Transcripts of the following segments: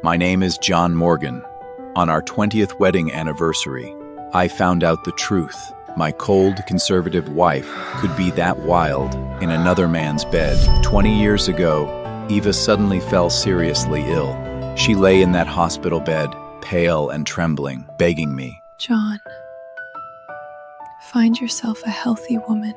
My name is John Morgan. On our 20th wedding anniversary, I found out the truth. My cold, conservative wife could be that wild in another man's bed. 20 years ago, Eva suddenly fell seriously ill. She lay in that hospital bed, pale and trembling, begging me. John, find yourself a healthy woman.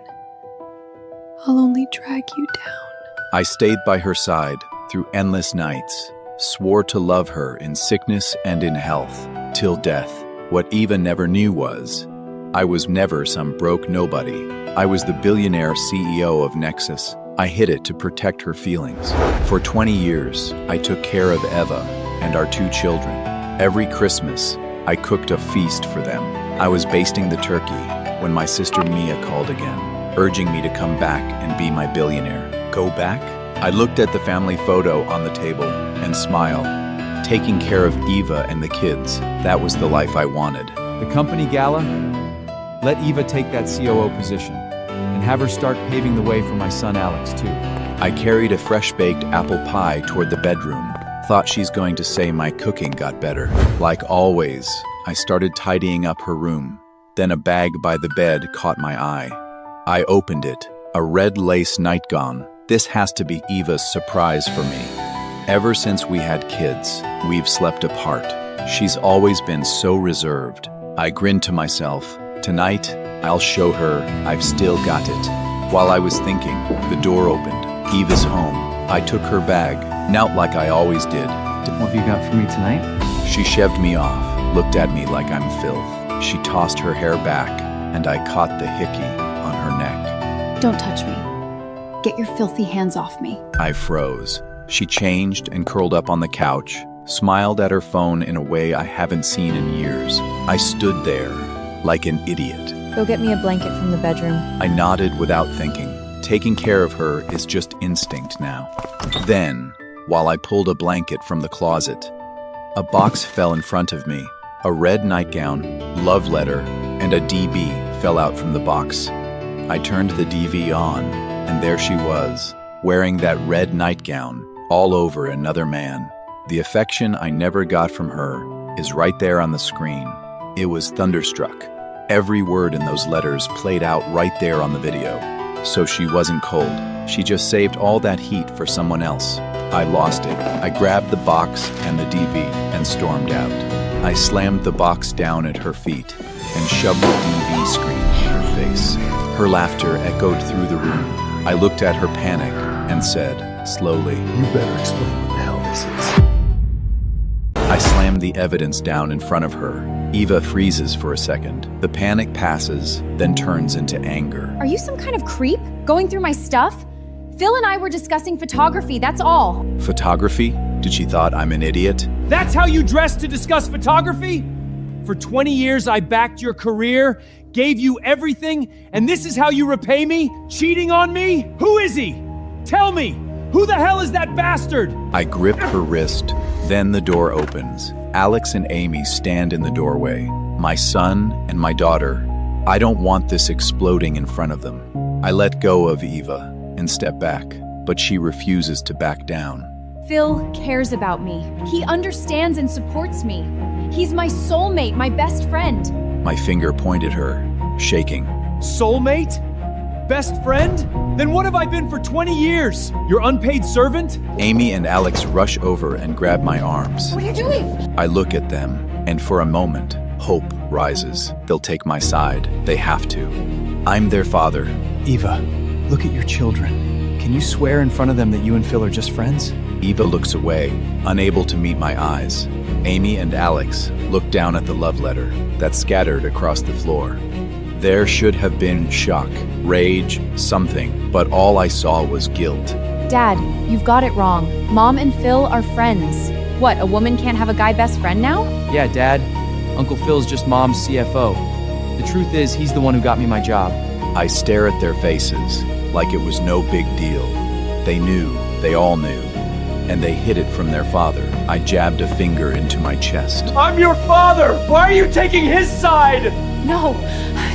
I'll only drag you down. I stayed by her side through endless nights, swore to love her in sickness and in health, till death. What Eva never knew was, I was never some broke nobody. I was the billionaire CEO of Nexus. I hid it to protect her feelings. For 20 years, I took care of Eva and our 2 children. Every Christmas, I cooked a feast for them. I was basting the turkey when my sister Mia called again, urging me to come back and be my billionaire. Go back? I looked at the family photo on the table and smiled. Taking care of Eva and the kids, that was the life I wanted. The company gala? Let Eva take that COO position and have her start paving the way for my son Alex too. I carried a fresh-baked apple pie toward the bedroom. Thought she's going to say my cooking got better. Like always, I started tidying up her room. Then a bag by the bed caught my eye. I opened it, a red lace nightgown. This has to be Eva's surprise for me. Ever since we had kids, we've slept apart. She's always been so reserved. I grinned to myself. Tonight, I'll show her I've still got it. While I was thinking, the door opened. Eva's home. I took her bag, knelt like I always did. What have you got for me tonight? She shoved me off, looked at me like I'm filth. She tossed her hair back, and I caught the hickey on her neck. Don't touch me. Get your filthy hands off me. I froze. She changed and curled up on the couch, smiled at her phone in a way I haven't seen in years. I stood there, like an idiot. Go get me a blanket from the bedroom. I nodded without thinking. Taking care of her is just instinct now. Then, while I pulled a blanket from the closet, a box fell in front of me. A red nightgown, love letter, and a DV fell out from the box. I turned the DV on, and there she was, wearing that red nightgown, all over another man. The affection I never got from her is right there on the screen. It was thunderstruck. Every word in those letters played out right there on the video. So she wasn't cold. She just saved all that heat for someone else. I lost it. I grabbed the box and the DV and stormed out. I slammed the box down at her feet and shoved the DV screen in her face. Her laughter echoed through the room. I looked at her panic and said, slowly, You better explain what the hell this is. I slammed the evidence down in front of her. Eva freezes for a second. The panic passes, then turns into anger. Are you some kind of creep? Going through my stuff? Phil and I were discussing photography, that's all. Photography? Did she thought I'm an idiot? That's how you dress to discuss photography? For 20 years, I backed your career, gave you everything, and this is how you repay me? Cheating on me? Who is he? Tell me, who the hell is that bastard? I grip her wrist. Then the door opens. Alex and Amy stand in the doorway. My son and my daughter. I don't want this exploding in front of them. I let go of Eva and step back, but she refuses to back down. Phil cares about me. He understands and supports me. He's my soulmate, my best friend. My finger pointed her, shaking. Soulmate? Best friend? Then what have I been for 20 years? Your unpaid servant? Amy and Alex rush over and grab my arms. What are you doing? I look at them, and for a moment, hope rises. They'll take my side. They have to. I'm their father. Eva, look at your children. Can you swear in front of them that you and Phil are just friends? Eva looks away, unable to meet my eyes. Amy and Alex look down at the love letter that's scattered across the floor. There should have been shock, rage, something, but all I saw was guilt. Dad, you've got it wrong. Mom and Phil are friends. What, a woman can't have a guy best friend now? Yeah, Dad. Uncle Phil's just Mom's CFO. The truth is, he's the one who got me my job. I stare at their faces like it was no big deal. They knew, they all knew, and they hid it from their father. I jabbed a finger into my chest. I'm your father! Why are you taking his side? No,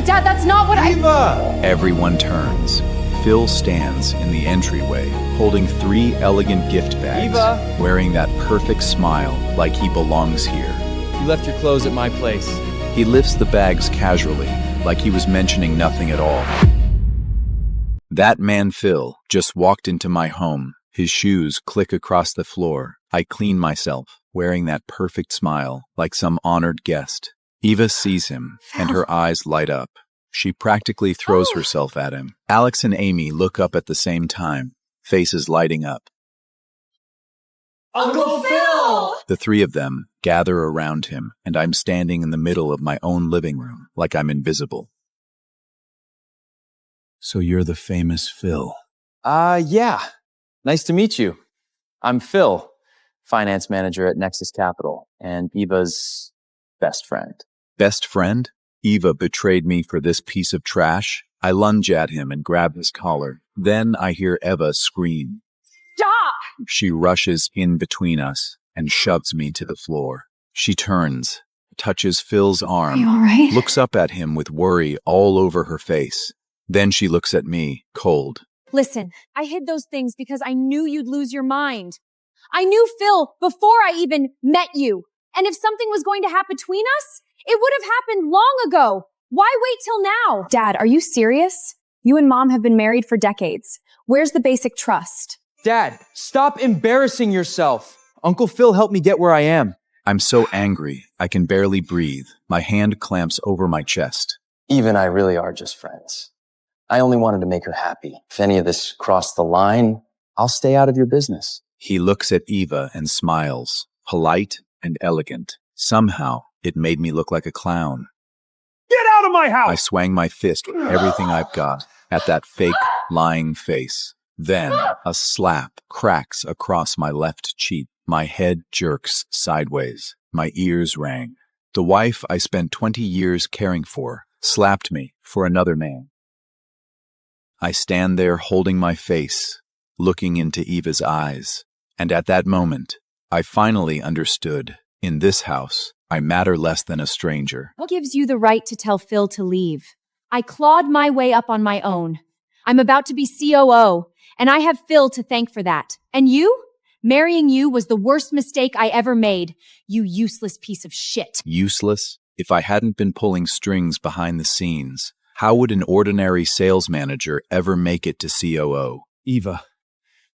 Dad, that's not what Eva! Everyone turns. Phil stands in the entryway, holding 3 elegant gift bags, Eva! wearing that perfect smile like he belongs here. You left your clothes at my place. He lifts the bags casually, like he was mentioning nothing at all. That man Phil just walked into my home. His shoes click across the floor. I clean myself, wearing that perfect smile, like some honored guest. Eva sees him, and her eyes light up. She practically throws herself at him. Alex and Amy look up at the same time, faces lighting up. Uncle Phil! The 3 of them gather around him, and I'm standing in the middle of my own living room, like I'm invisible. So you're the famous Phil. Yeah. Nice to meet you. I'm Phil, finance manager at Nexus Capital, and Eva's best friend. Best friend? Eva betrayed me for this piece of trash. I lunge at him and grab his collar. Then I hear Eva scream. Stop! She rushes in between us and shoves me to the floor. She turns, touches Phil's arm, Are you all right? looks up at him with worry all over her face. Then she looks at me, cold. Listen, I hid those things because I knew you'd lose your mind. I knew Phil before I even met you. And if something was going to happen between us, it would have happened long ago. Why wait till now? Dad, are you serious? You and Mom have been married for decades. Where's the basic trust? Dad, stop embarrassing yourself. Uncle Phil helped me get where I am. I'm so angry, I can barely breathe. My hand clamps over my chest. Eva and I really are just friends. I only wanted to make her happy. If any of this crossed the line, I'll stay out of your business. He looks at Eva and smiles, polite and elegant. Somehow, it made me look like a clown. Get out of my house! I swang my fist with everything I've got at that fake, lying face. Then, a slap cracks across my left cheek. My head jerks sideways. My ears rang. The wife I spent 20 years caring for slapped me for another man. I stand there holding my face, looking into Eva's eyes. And at that moment, I finally understood. In this house, I matter less than a stranger. What gives you the right to tell Phil to leave? I clawed my way up on my own. I'm about to be COO, and I have Phil to thank for that. And you? Marrying you was the worst mistake I ever made, you useless piece of shit. Useless? If I hadn't been pulling strings behind the scenes, how would an ordinary sales manager ever make it to COO? Eva,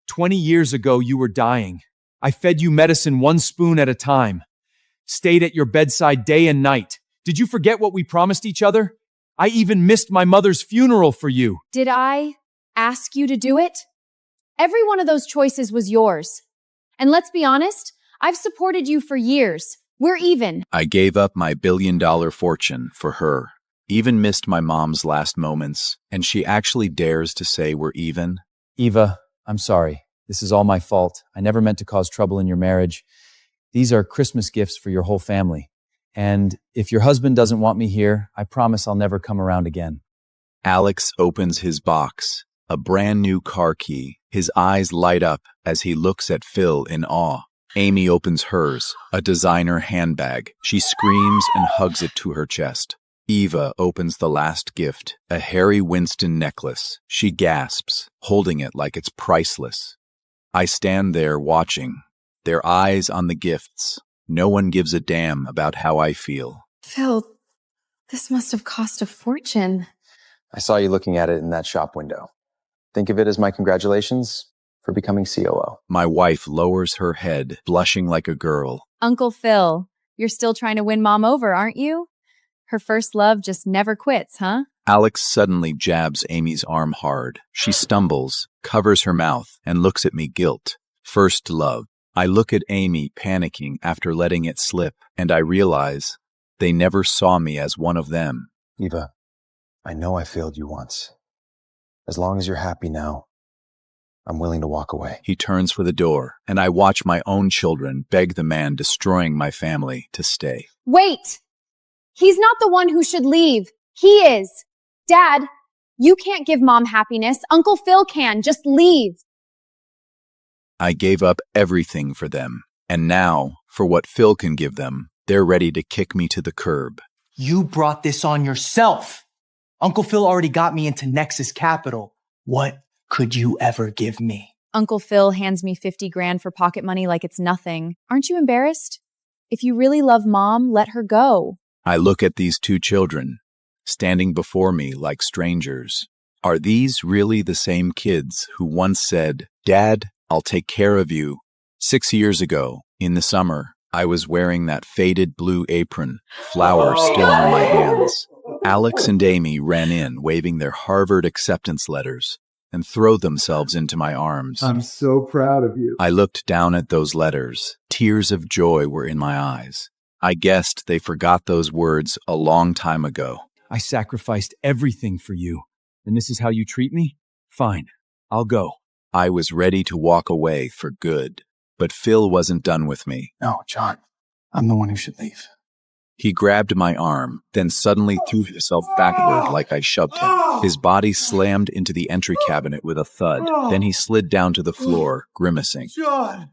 20 years ago you were dying. I fed you medicine 1 spoon at a time. Stayed at your bedside day and night. Did you forget what we promised each other? I even missed my mother's funeral for you. Did I ask you to do it? Every one of those choices was yours. And let's be honest, I've supported you for years. We're even. I gave up my billion-dollar fortune for her. Even missed my mom's last moments, and she actually dares to say we're even? Eva, I'm sorry. This is all my fault. I never meant to cause trouble in your marriage. These are Christmas gifts for your whole family. And if your husband doesn't want me here, I promise I'll never come around again. Alex opens his box, a brand new car key. His eyes light up as he looks at Phil in awe. Amy opens hers, a designer handbag. She screams and hugs it to her chest. Eva opens the last gift, a Harry Winston necklace. She gasps, holding it like it's priceless. I stand there watching, their eyes on the gifts. No one gives a damn about how I feel. Phil, this must have cost a fortune. I saw you looking at it in that shop window. Think of it as my congratulations for becoming COO. My wife lowers her head, blushing like a girl. Uncle Phil, you're still trying to win Mom over, aren't you? Her first love just never quits, huh? Alex suddenly jabs Amy's arm hard. She stumbles, covers her mouth, and looks at me guilt. First love. I look at Amy panicking after letting it slip, and I realize they never saw me as one of them. Eva, I know I failed you once. As long as you're happy now, I'm willing to walk away. He turns for the door, and I watch my own children beg the man destroying my family to stay. Wait! He's not the one who should leave. He is. Dad, you can't give Mom happiness. Uncle Phil can. Just leave. I gave up everything for them, and now, for what Phil can give them, they're ready to kick me to the curb. You brought this on yourself. Uncle Phil already got me into Nexus Capital. What could you ever give me? Uncle Phil hands me 50 grand for pocket money like it's nothing. Aren't you embarrassed? If you really love Mom, let her go. I look at these two children, standing before me like strangers. Are these really the same kids who once said, "Dad, I'll take care of you"? 6 years ago, in the summer, I was wearing that faded blue apron, flowers still on my hands. Alex and Amy ran in, waving their Harvard acceptance letters, and throw themselves into my arms. I'm so proud of you. I looked down at those letters. Tears of joy were in my eyes. I guessed they forgot those words a long time ago. I sacrificed everything for you, and this is how you treat me? Fine, I'll go. I was ready to walk away for good, but Phil wasn't done with me. No, John, I'm the one who should leave. He grabbed my arm, then suddenly threw himself backward like I shoved him. His body slammed into the entry cabinet with a thud. Then he slid down to the floor, grimacing. John,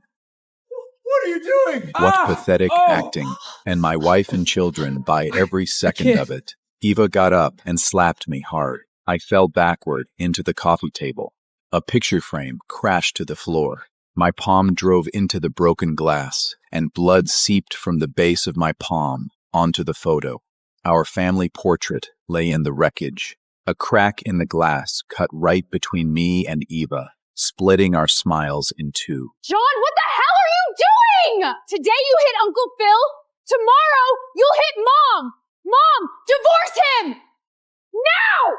what are you doing? What pathetic acting. And my wife and children buy every second of it. Eva got up and slapped me hard. I fell backward into the coffee table. A picture frame crashed to the floor. My palm drove into the broken glass, and blood seeped from the base of my palm onto the photo. Our family portrait lay in the wreckage. A crack in the glass cut right between me and Eva, splitting our smiles in two. John, what the hell are you doing? Today you hit Uncle Phil. Tomorrow you'll hit Mom. Mom, divorce him! Now!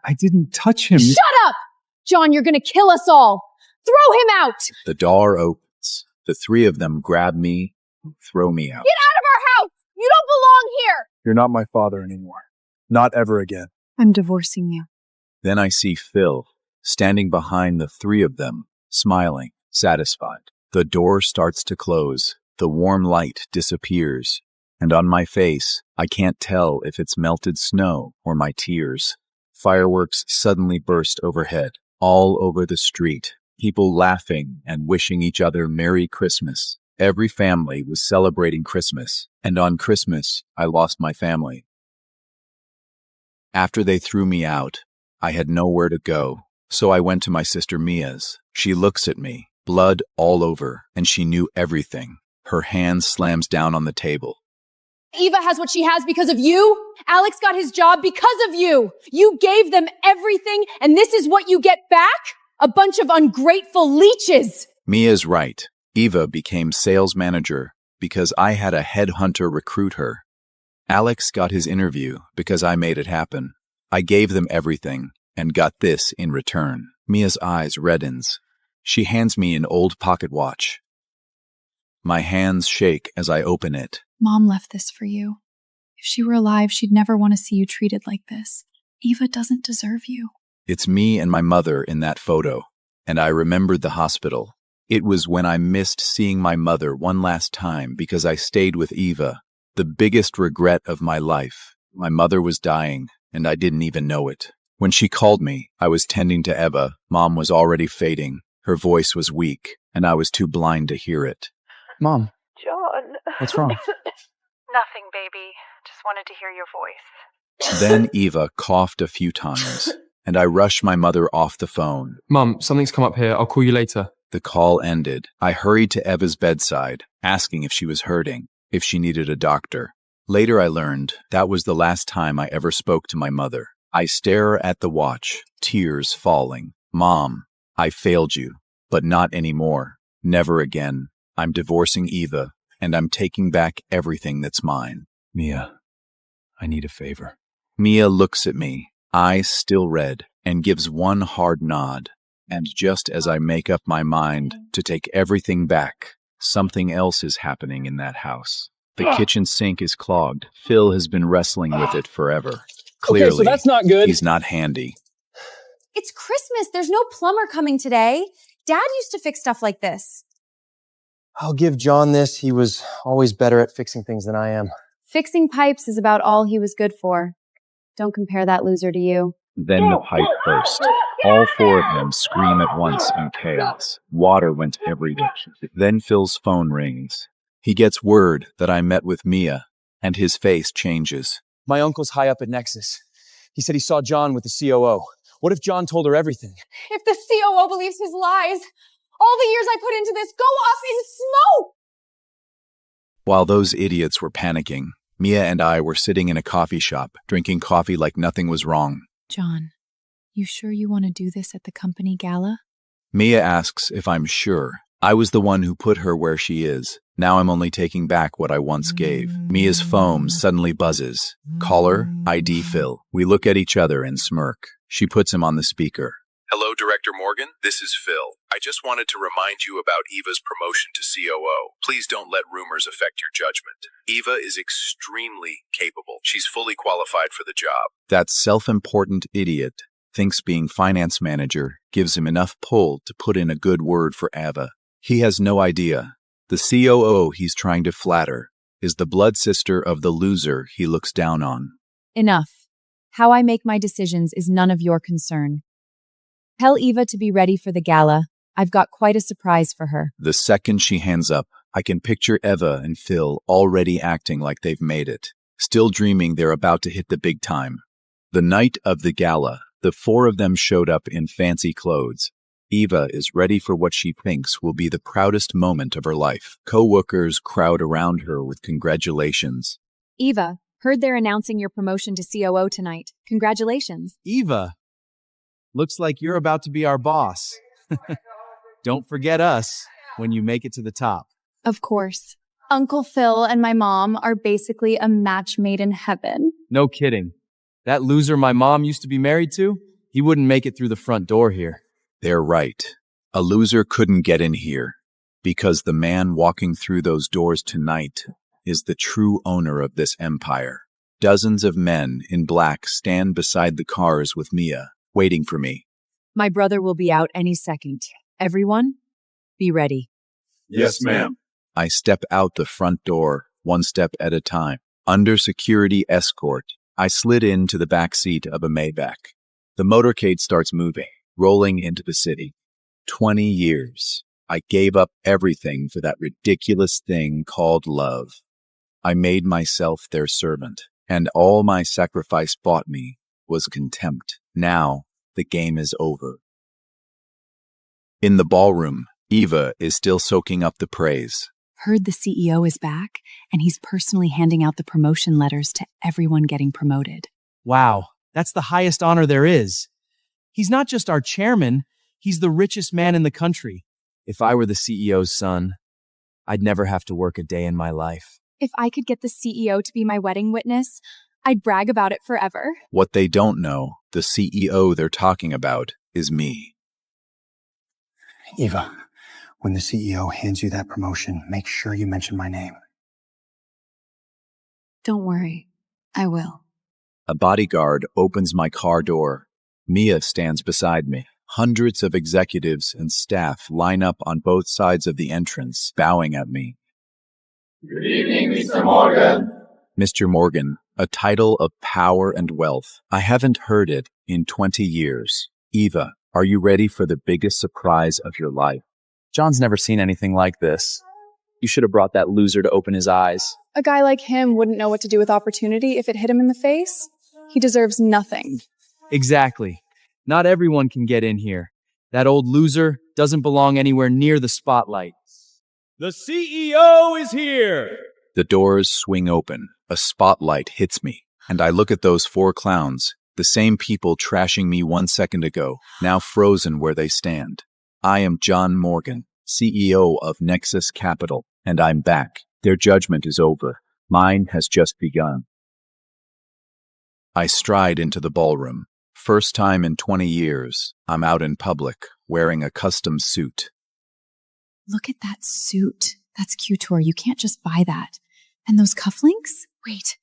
I didn't touch him. Shut up! John, you're gonna kill us all. Throw him out! The door opens. The three of them grab me and throw me out. Get out of our house! You don't belong here! You're not my father anymore. Not ever again. I'm divorcing you. Then I see Phil, standing behind the three of them, smiling, satisfied. The door starts to close. The warm light disappears. And on my face, I can't tell if it's melted snow or my tears. Fireworks suddenly burst overhead, all over the street. People laughing and wishing each other Merry Christmas. Every family was celebrating Christmas, and on Christmas, I lost my family. After they threw me out, I had nowhere to go, so I went to my sister Mia's. She looks at me, blood all over, and she knew everything. Her hand slams down on the table. Eva has what she has because of you. Alex got his job because of you. You gave them everything, and this is what you get back? A bunch of ungrateful leeches. Mia's right. Eva became sales manager because I had a headhunter recruit her. Alex got his interview because I made it happen. I gave them everything and got this in return. Mia's eyes reddens. She hands me an old pocket watch. My hands shake as I open it. Mom left this for you. If she were alive, she'd never want to see you treated like this. Eva doesn't deserve you. It's me and my mother in that photo, and I remembered the hospital. It was when I missed seeing my mother one last time because I stayed with Eva. The biggest regret of my life. My mother was dying, and I didn't even know it. When she called me, I was tending to Eva. Mom was already fading. Her voice was weak, and I was too blind to hear it. Mom, John. what's wrong? Nothing, baby. Just wanted to hear your voice. Then Eva coughed a few times, and I rushed my mother off the phone. Mum, something's come up here. I'll call you later. The call ended. I hurried to Eva's bedside, asking if she was hurting, if she needed a doctor. Later I learned that was the last time I ever spoke to my mother. I stare at the watch, tears falling. Mom, I failed you, but not anymore. Never again. I'm divorcing Eva, and I'm taking back everything that's mine. Mia, I need a favor. Mia looks at me, eyes still red, and gives one hard nod. And just as I make up my mind to take everything back, something else is happening in that house. The kitchen sink is clogged. Phil has been wrestling with it forever. Clearly, okay, so that's not good. He's not handy. It's Christmas. There's no plumber coming today. Dad used to fix stuff like this. I'll give John this. He was always better at fixing things than I am. Fixing pipes is about all he was good for. Don't compare that loser to you. Then the pipe burst. All four of them scream at once in chaos. Water went everywhere. Then Phil's phone rings. He gets word that I met with Mia, and his face changes. My uncle's high up at Nexus. He said he saw John with the COO. What if John told her everything? If the COO believes his lies, all the years I put into this go off in smoke! While those idiots were panicking, Mia and I were sitting in a coffee shop, drinking coffee like nothing was wrong. John, you sure you want to do this at the company gala? Mia asks if I'm sure. I was the one who put her where she is. Now I'm only taking back what I once gave. Mia's phone suddenly buzzes. Caller, ID Phil. We look at each other and smirk. She puts him on the speaker. Hello, Director Morgan. This is Phil. I just wanted to remind you about Eva's promotion to COO. Please don't let rumors affect your judgment. Eva is extremely capable. She's fully qualified for the job. That self-important idiot thinks being finance manager gives him enough pull to put in a good word for Ava. He has no idea. The COO he's trying to flatter is the blood sister of the loser he looks down on. Enough. How I make my decisions is none of your concern. Tell Eva to be ready for the gala. I've got quite a surprise for her. The second she hands up, I can picture Eva and Phil already acting like they've made it, still dreaming they're about to hit the big time. The night of the gala, the four of them showed up in fancy clothes. Eva is ready for what she thinks will be the proudest moment of her life. Co-workers crowd around her with congratulations. Eva, heard they're announcing your promotion to COO tonight. Congratulations. Eva, looks like you're about to be our boss. Don't forget us when you make it to the top. Of course. Uncle Phil and my mom are basically a match made in heaven. No kidding. That loser my mom used to be married to, he wouldn't make it through the front door here. They're right. A loser couldn't get in here, because the man walking through those doors tonight is the true owner of this empire. Dozens of men in black stand beside the cars with Mia, waiting for me. My brother will be out any second. Everyone, be ready. Yes, ma'am. I step out the front door, one step at a time. Under security escort, I slid into the back seat of a Maybach. The motorcade starts moving, rolling into the city. 20 years. I gave up everything for that ridiculous thing called love. I made myself their servant, and all my sacrifice bought me was contempt. Now, the game is over. In the ballroom, Eva is still soaking up the praise. Heard the CEO is back, and he's personally handing out the promotion letters to everyone getting promoted. Wow, that's the highest honor there is. He's not just our chairman, he's the richest man in the country. If I were the CEO's son, I'd never have to work a day in my life. If I could get the CEO to be my wedding witness, I'd brag about it forever. What they don't know, the CEO they're talking about, is me. Eva, when the CEO hands you that promotion, make sure you mention my name. Don't worry, I will. A bodyguard opens my car door. Mia stands beside me. Hundreds of executives and staff line up on both sides of the entrance, bowing at me. Good evening, Mr. Morgan. Mr. Morgan, a title of power and wealth. I haven't heard it in 20 years. Eva, are you ready for the biggest surprise of your life? John's never seen anything like this. You should have brought that loser to open his eyes. A guy like him wouldn't know what to do with opportunity if it hit him in the face. He deserves nothing. Exactly. Not everyone can get in here. That old loser doesn't belong anywhere near the spotlight. The CEO is here! The doors swing open. A spotlight hits me, and I look at those four clowns, the same people trashing me 1 second ago, now frozen where they stand. I am John Morgan, CEO of Nexus Capital, and I'm back. Their judgment is over. Mine has just begun. I stride into the ballroom. First time in 20 years, I'm out in public, wearing a custom suit. Look at that suit. That's couture. You can't just buy that. And those cufflinks? Wait.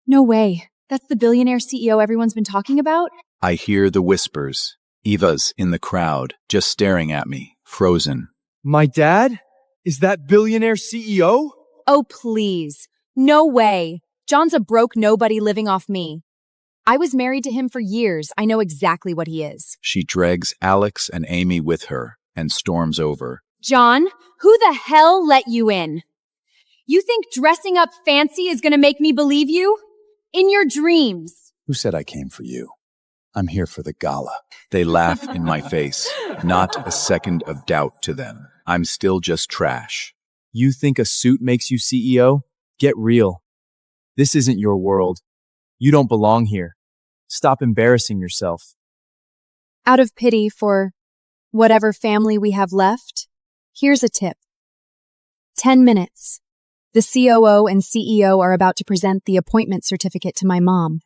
No way. That's the billionaire CEO everyone's been talking about? I hear the whispers. Eva's in the crowd, just staring at me, frozen. My dad? Is that billionaire CEO? Oh, please. No way. John's a broke nobody living off me. I was married to him for years. I know exactly what he is. She drags Alex and Amy with her and storms over. John, who the hell let you in? You think dressing up fancy is gonna make me believe you? In your dreams. Who said I came for you? I'm here for the gala. They laugh in my face. Not a second of doubt to them. I'm still just trash. You think a suit makes you CEO? Get real. This isn't your world. You don't belong here. Stop embarrassing yourself. Out of pity for whatever family we have left, here's a tip. 10 minutes. The COO and CEO are about to present the appointment certificate to my mom.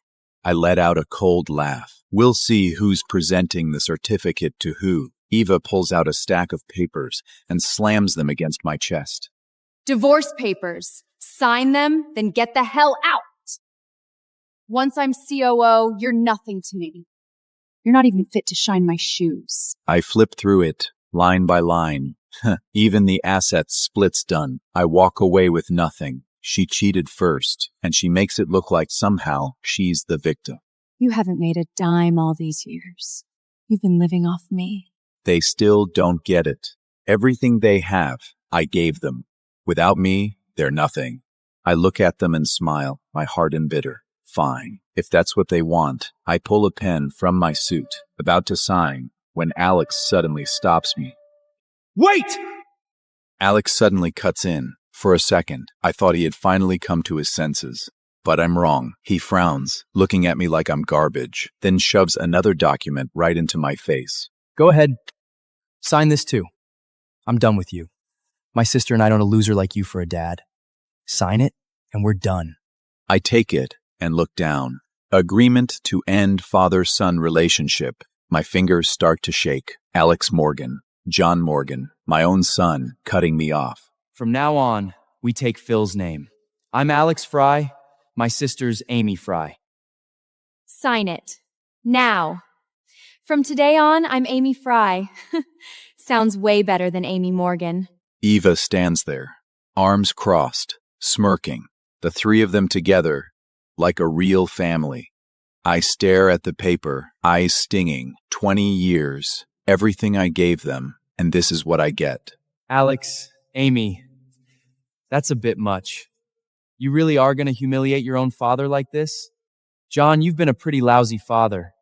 I let out a cold laugh. We'll see who's presenting the certificate to who. Eva pulls out a stack of papers and slams them against my chest. Divorce papers. Sign them, then get the hell out. Once I'm COO, you're nothing to me. You're not even fit to shine my shoes. I flip through it, line by line. Even the assets split's done. I walk away with nothing. She cheated first, and she makes it look like somehow she's the victim. You haven't made a dime all these years. You've been living off me. They still don't get it. Everything they have, I gave them. Without me, they're nothing. I look at them and smile, my heart embittered. Fine. If that's what they want, I pull a pen from my suit, about to sign, when Alex suddenly stops me. Wait! Alex suddenly cuts in. For a second, I thought he had finally come to his senses. But I'm wrong. He frowns, looking at me like I'm garbage, then shoves another document right into my face. Go ahead. Sign this too. I'm done with you. My sister and I don't want a loser like you for a dad. Sign it, and we're done. I take it and look down. Agreement to end father-son relationship. My fingers start to shake. Alex Morgan, John Morgan, my own son, cutting me off. From now on, we take Phil's name. I'm Alex Fry. My sister's Amy Fry. Sign it. Now. From today on, I'm Amy Fry. Sounds way better than Amy Morgan. Eva stands there, arms crossed, smirking, the three of them together, like a real family. I stare at the paper, eyes stinging. 20 years, everything I gave them, and this is what I get. Alex, Amy, that's a bit much. You really are going to humiliate your own father like this? John, you've been a pretty lousy father.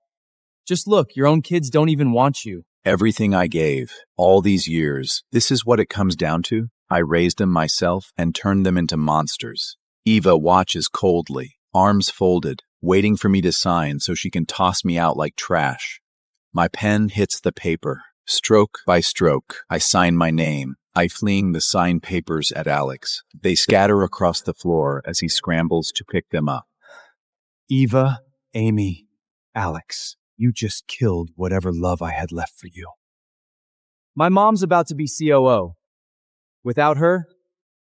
Just look, your own kids don't even want you. Everything I gave, all these years, this is what it comes down to? I raised them myself and turned them into monsters. Eva watches coldly, arms folded, waiting for me to sign so she can toss me out like trash. My pen hits the paper. Stroke by stroke, I sign my name. I fling the signed papers at Alex. They scatter across the floor as he scrambles to pick them up. Eva, Amy, Alex, you just killed whatever love I had left for you. My mom's about to be COO. Without her,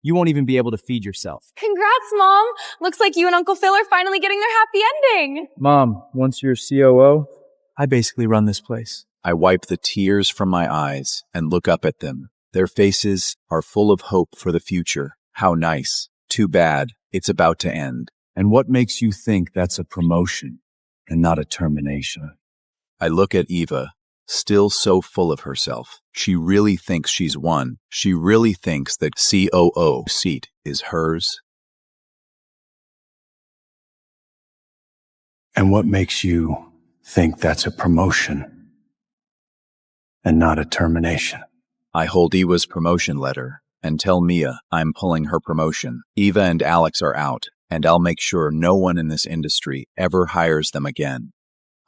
you won't even be able to feed yourself. Congrats, Mom! Looks like you and Uncle Phil are finally getting their happy ending. Mom, once you're COO, I basically run this place. I wipe the tears from my eyes and look up at them. Their faces are full of hope for the future. How nice. Too bad. It's about to end. And what makes you think that's a promotion and not a termination? I look at Eva, still so full of herself. She really thinks she's won. She really thinks that COO seat is hers. And what makes you think that's a promotion and not a termination? I hold Eva's promotion letter and tell Mia I'm pulling her promotion. Eva and Alex are out, and I'll make sure no one in this industry ever hires them again.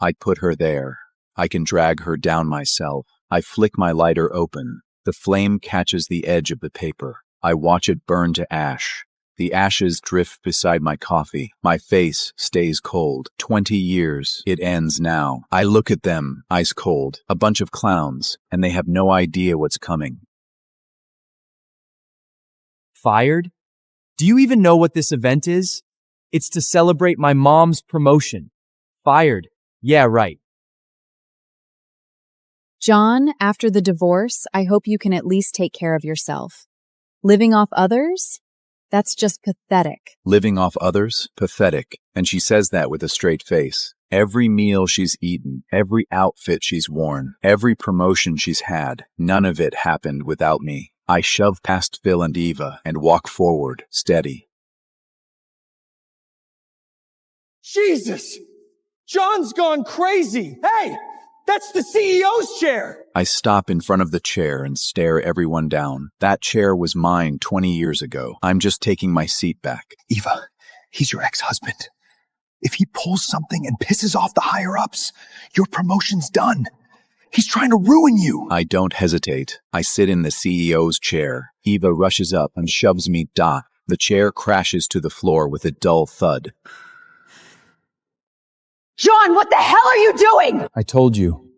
I put her there. I can drag her down myself. I flick my lighter open. The flame catches the edge of the paper. I watch it burn to ash. The ashes drift beside my coffee. My face stays cold. 20 years. It ends now. I look at them, ice cold. A bunch of clowns, and they have no idea what's coming. Fired? Do you even know what this event is? It's to celebrate my mom's promotion. Fired. Yeah, right. John, after the divorce, I hope you can at least take care of yourself. Living off others? That's just pathetic. Living off others? Pathetic. And she says that with a straight face. Every meal she's eaten, every outfit she's worn, every promotion she's had, none of it happened without me. I shove past Phil and Eva and walk forward, steady. Jesus! John's gone crazy. Hey, that's the CEO's chair. I stop in front of the chair and stare everyone down. That chair was mine 20 years ago. I'm just taking my seat back. Eva, he's your ex-husband. If he pulls something and pisses off the higher-ups, your promotion's done. He's trying to ruin you. I don't hesitate. I sit in the CEO's chair. Eva rushes up and shoves me. The chair crashes to the floor with a dull thud. John, what the hell are you doing? I told you.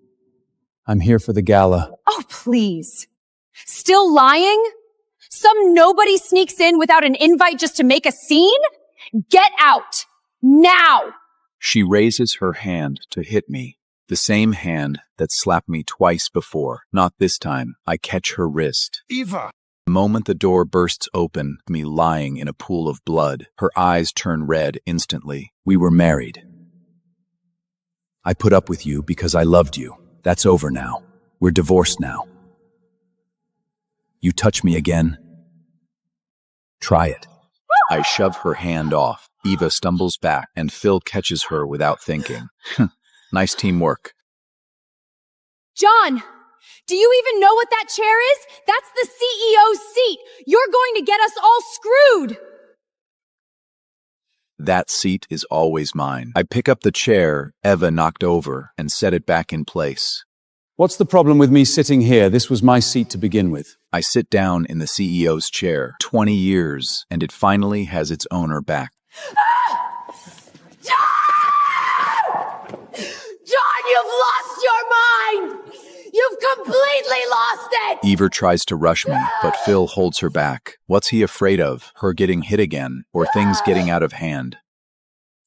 I'm here for the gala. Oh, please. Still lying? Some nobody sneaks in without an invite just to make a scene? Get out! Now! She raises her hand to hit me. The same hand that slapped me twice before. Not this time. I catch her wrist. Eva! The moment the door bursts open, me lying in a pool of blood. Her eyes turn red instantly. We were married. I put up with you because I loved you. That's over now. We're divorced now. You touch me again? Try it. I shove her hand off. Eva stumbles back, and Phil catches her without thinking. Nice teamwork. John, do you even know what that chair is? That's the CEO's seat. You're going to get us all screwed. That seat is always mine. I pick up the chair Eva knocked over and set it back in place. What's the problem with me sitting here? This was my seat to begin with. I sit down in the CEO's chair. 20 years, and it finally has its owner back. John, you've lost your mind! You've completely lost it! Eva tries to rush me, but Phil holds her back. What's he afraid of? Her getting hit again, or things getting out of hand?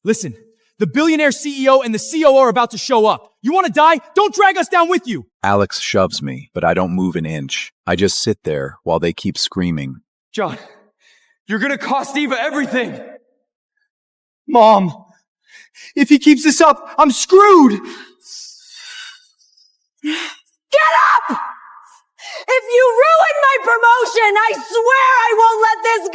Listen, the billionaire CEO and the COO are about to show up. You want to die? Don't drag us down with you! Alex shoves me, but I don't move an inch. I just sit there while they keep screaming. John, you're gonna cost Eva everything! Mom, if he keeps this up, I'm screwed! Get up! If you ruin my promotion, I swear I won't let this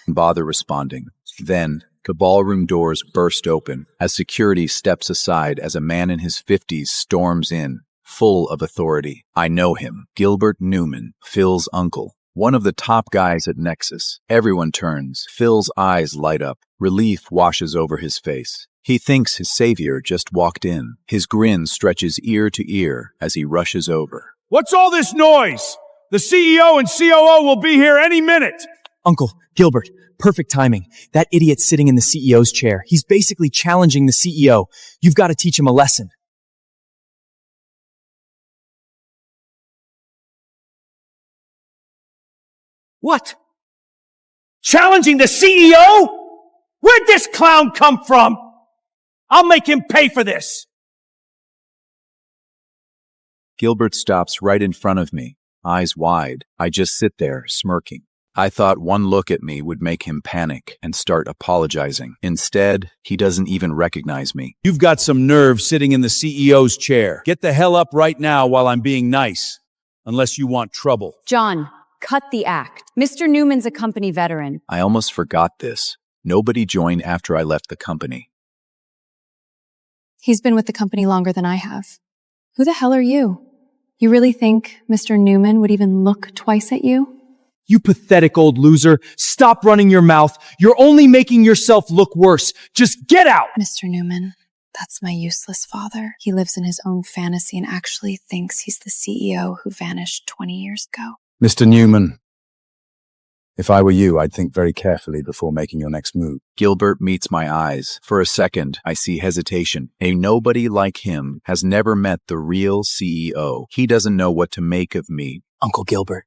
go! Bother responding. Then, the ballroom doors burst open as security steps aside as a man in his 50s storms in, full of authority. I know him, Gilbert Newman, Phil's uncle. One of the top guys at Nexus. Everyone turns. Phil's eyes light up. Relief washes over his face. He thinks his savior just walked in. His grin stretches ear to ear as he rushes over. What's all this noise? The CEO and COO will be here any minute! Uncle, Gilbert, perfect timing. That idiot's sitting in the CEO's chair. He's basically challenging the CEO. You've got to teach him a lesson. What? Challenging the CEO? Where'd this clown come from? I'll make him pay for this! Gilbert stops right in front of me, eyes wide. I just sit there, smirking. I thought one look at me would make him panic and start apologizing. Instead, he doesn't even recognize me. You've got some nerve sitting in the CEO's chair. Get the hell up right now while I'm being nice. Unless you want trouble. John, cut the act. Mr. Newman's a company veteran. I almost forgot this. Nobody joined after I left the company. He's been with the company longer than I have. Who the hell are you? You really think Mr. Newman would even look twice at you? You pathetic old loser. Stop running your mouth. You're only making yourself look worse. Just get out! Mr. Newman, that's my useless father. He lives in his own fantasy and actually thinks he's the CEO who vanished 20 years ago. Mr. Newman, if I were you, I'd think very carefully before making your next move. Gilbert meets my eyes. For a second, I see hesitation. A nobody like him has never met the real CEO. He doesn't know what to make of me. Uncle Gilbert,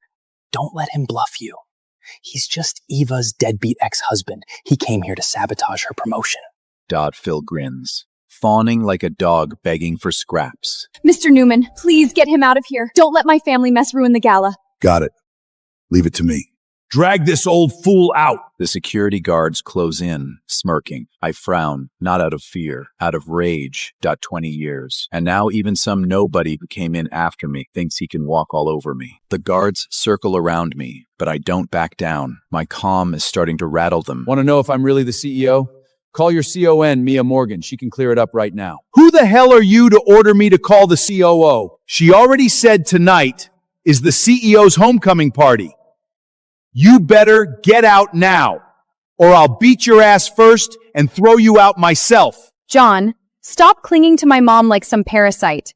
don't let him bluff you. He's just Eva's deadbeat ex-husband. He came here to sabotage her promotion. Phil grins, fawning like a dog begging for scraps. Mr. Newman, please get him out of here. Don't let my family mess ruin the gala. Got it. Leave it to me. Drag this old fool out! The security guards close in, smirking. I frown, not out of fear, out of rage. 20 years. And now even some nobody who came in after me thinks he can walk all over me. The guards circle around me, but I don't back down. My calm is starting to rattle them. Want to know if I'm really the CEO? Call your CON, Mia Morgan. She can clear it up right now. Who the hell are you to order me to call the COO? She already said tonight is the CEO's homecoming party. You better get out now, or I'll beat your ass first and throw you out myself. John, stop clinging to my mom like some parasite.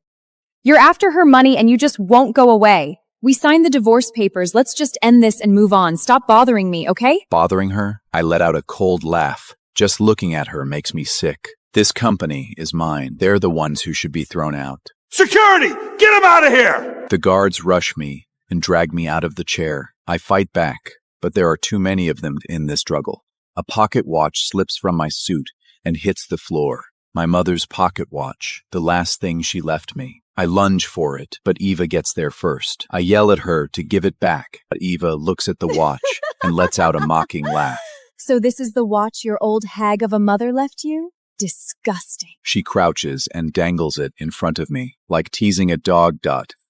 You're after her money and you just won't go away. We signed the divorce papers. Let's just end this and move on. Stop bothering me, okay? Bothering her? I let out a cold laugh. Just looking at her makes me sick. This company is mine. They're the ones who should be thrown out. Security! Get him out of here! The guards rush me and drag me out of the chair. I fight back, but there are too many of them in this struggle. A pocket watch slips from my suit and hits the floor. My mother's pocket watch, the last thing she left me. I lunge for it, but Eva gets there first. I yell at her to give it back, but Eva looks at the watch and lets out a mocking laugh. So this is the watch your old hag of a mother left you? Disgusting. She crouches and dangles it in front of me, like teasing a dog.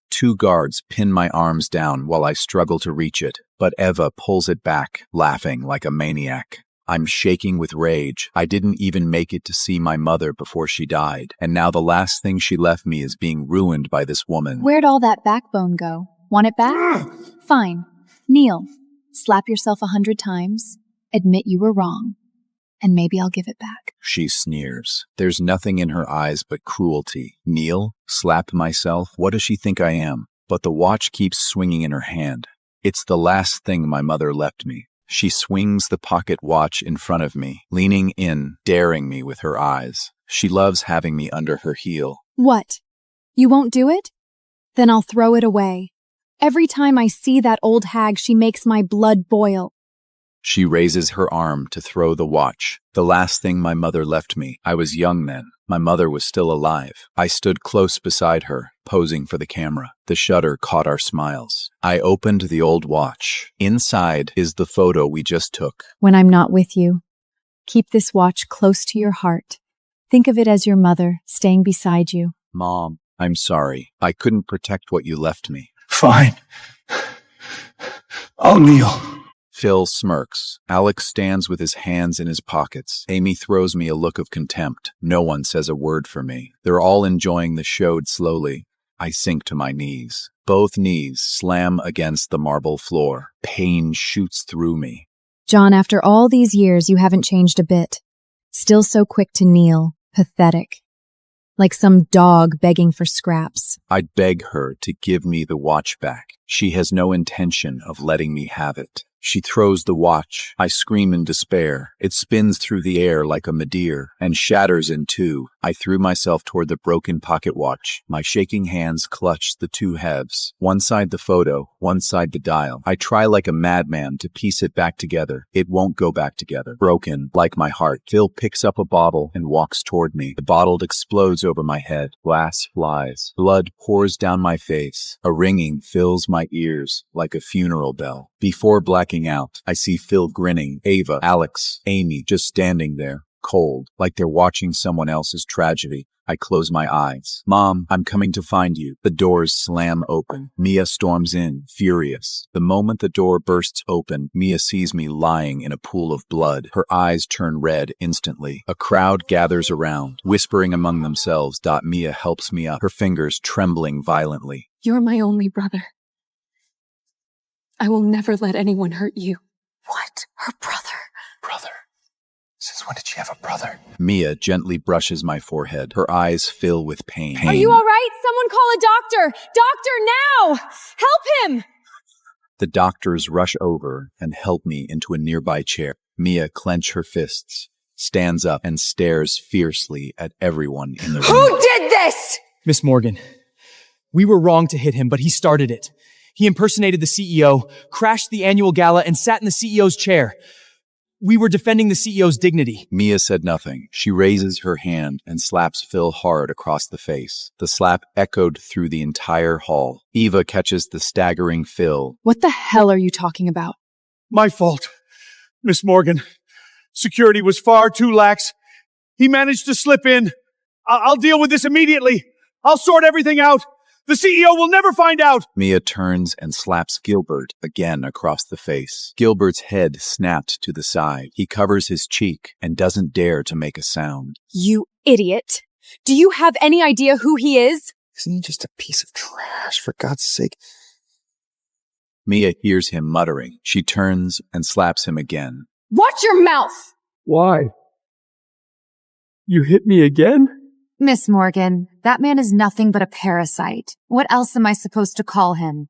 Two guards pin my arms down while I struggle to reach it, but Eva pulls it back, laughing like a maniac. I'm shaking with rage. I didn't even make it to see my mother before she died, and now the last thing she left me is being ruined by this woman. Where'd all that backbone go? Want it back? Fine. Kneel. Slap yourself 100 times. Admit you were wrong. And maybe I'll give it back. She sneers. There's nothing in her eyes but cruelty. Kneel? Slap myself? What does she think I am? But the watch keeps swinging in her hand. It's the last thing my mother left me. She swings the pocket watch in front of me, leaning in, daring me with her eyes. She loves having me under her heel. What? You won't do it? Then I'll throw it away. Every time I see that old hag, she makes my blood boil. She raises her arm to throw the watch. The last thing my mother left me. I was young then. My mother was still alive. I stood close beside her, posing for the camera. The shutter caught our smiles. I opened the old watch. Inside is the photo we just took. When I'm not with you, keep this watch close to your heart. Think of it as your mother staying beside you. Mom, I'm sorry. I couldn't protect what you left me. Fine. I'll kneel. Phil smirks. Alex stands with his hands in his pockets. Amy throws me a look of contempt. No one says a word for me. They're all enjoying the show slowly. I sink to my knees. Both knees slam against the marble floor. Pain shoots through me. John, after all these years, you haven't changed a bit. Still so quick to kneel. Pathetic. Like some dog begging for scraps. I'd beg her to give me the watch back. She has no intention of letting me have it. She throws the watch. I scream in despair. It spins through the air like a meteor and shatters in two. I threw myself toward the broken pocket watch. My shaking hands clutched the two halves. One side the photo, one side the dial. I try like a madman to piece it back together. It won't go back together. Broken, like my heart. Phil picks up a bottle and walks toward me. The bottle explodes over my head. Glass flies. Blood pours down my face. A ringing fills my ears like a funeral bell. Before blacking out, I see Phil grinning, Ava, Alex, Amy just standing there, cold, like they're watching someone else's tragedy. I close my eyes. Mom, I'm coming to find you. The doors slam open. Mia storms in, furious. The moment the door bursts open, Mia sees me lying in a pool of blood. Her eyes turn red instantly. A crowd gathers around, whispering among themselves. Mia helps me up, her fingers trembling violently. You're my only brother. I will never let anyone hurt you. What? Her brother? Brother? Since when did she have a brother? Mia gently brushes my forehead. Her eyes fill with pain. Are you all right? Someone call a doctor! Doctor, now! Help him! The doctors rush over and help me into a nearby chair. Mia clenches her fists, stands up, and stares fiercely at everyone in the room. Who did this? Miss Morgan, we were wrong to hit him, but he started it. He impersonated the CEO, crashed the annual gala, and sat in the CEO's chair. We were defending the CEO's dignity. Mia said nothing. She raises her hand and slaps Phil hard across the face. The slap echoed through the entire hall. Eva catches the staggering Phil. What the hell are you talking about? My fault, Miss Morgan. Security was far too lax. He managed to slip in. I'll deal with this immediately. I'll sort everything out. The CEO will never find out! Mia turns and slaps Gilbert again across the face. Gilbert's head snapped to the side. He covers his cheek and doesn't dare to make a sound. You idiot! Do you have any idea who he is? Isn't he just a piece of trash, for God's sake? Mia hears him muttering. She turns and slaps him again. Watch your mouth! Why? You hit me again? Miss Morgan, that man is nothing but a parasite. What else am I supposed to call him?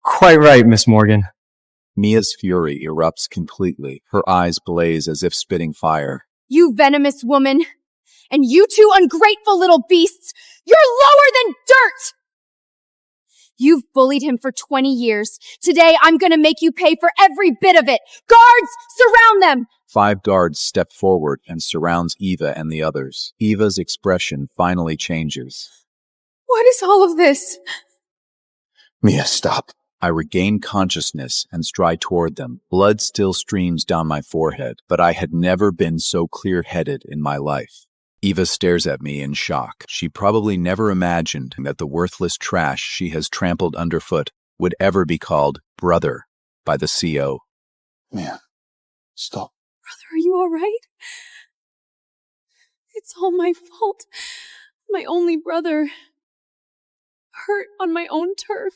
Quite right, Miss Morgan. Mia's fury erupts completely. Her eyes blaze as if spitting fire. You venomous woman! And you two ungrateful little beasts! You're lower than dirt! You've bullied him for 20 years. Today, I'm gonna make you pay for every bit of it. Guards, surround them! 5 guards step forward and surrounds Eva and the others. Eva's expression finally changes. What is all of this? Mia, stop. I regain consciousness and stride toward them. Blood still streams down my forehead, but I had never been so clear-headed in my life. Eva stares at me in shock. She probably never imagined that the worthless trash she has trampled underfoot would ever be called brother by the CO. Mia, stop. Brother, are you all right? It's all my fault. My only brother. Hurt on my own turf.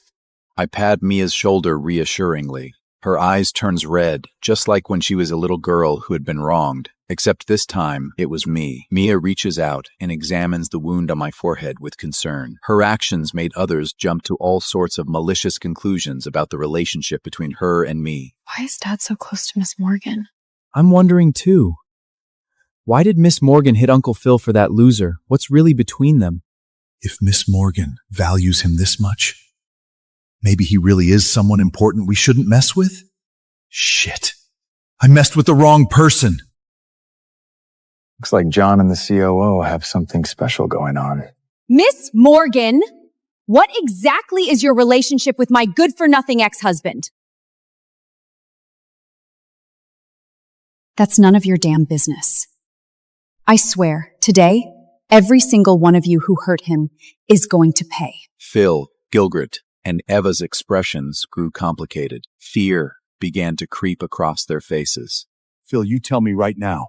I pat Mia's shoulder reassuringly. Her eyes turns red, just like when she was a little girl who had been wronged. Except this time, it was me. Mia reaches out and examines the wound on my forehead with concern. Her actions made others jump to all sorts of malicious conclusions about the relationship between her and me. Why is Dad so close to Miss Morgan? I'm wondering too. Why did Miss Morgan hit Uncle Phil for that loser? What's really between them? If Miss Morgan values him this much, maybe he really is someone important we shouldn't mess with? Shit. I messed with the wrong person. Looks like John and the COO have something special going on. Miss Morgan, what exactly is your relationship with my good-for-nothing ex-husband? That's none of your damn business. I swear, today, every single one of you who hurt him is going to pay. Phil, Gilbert, and Eva's expressions grew complicated. Fear began to creep across their faces. Phil, you tell me right now,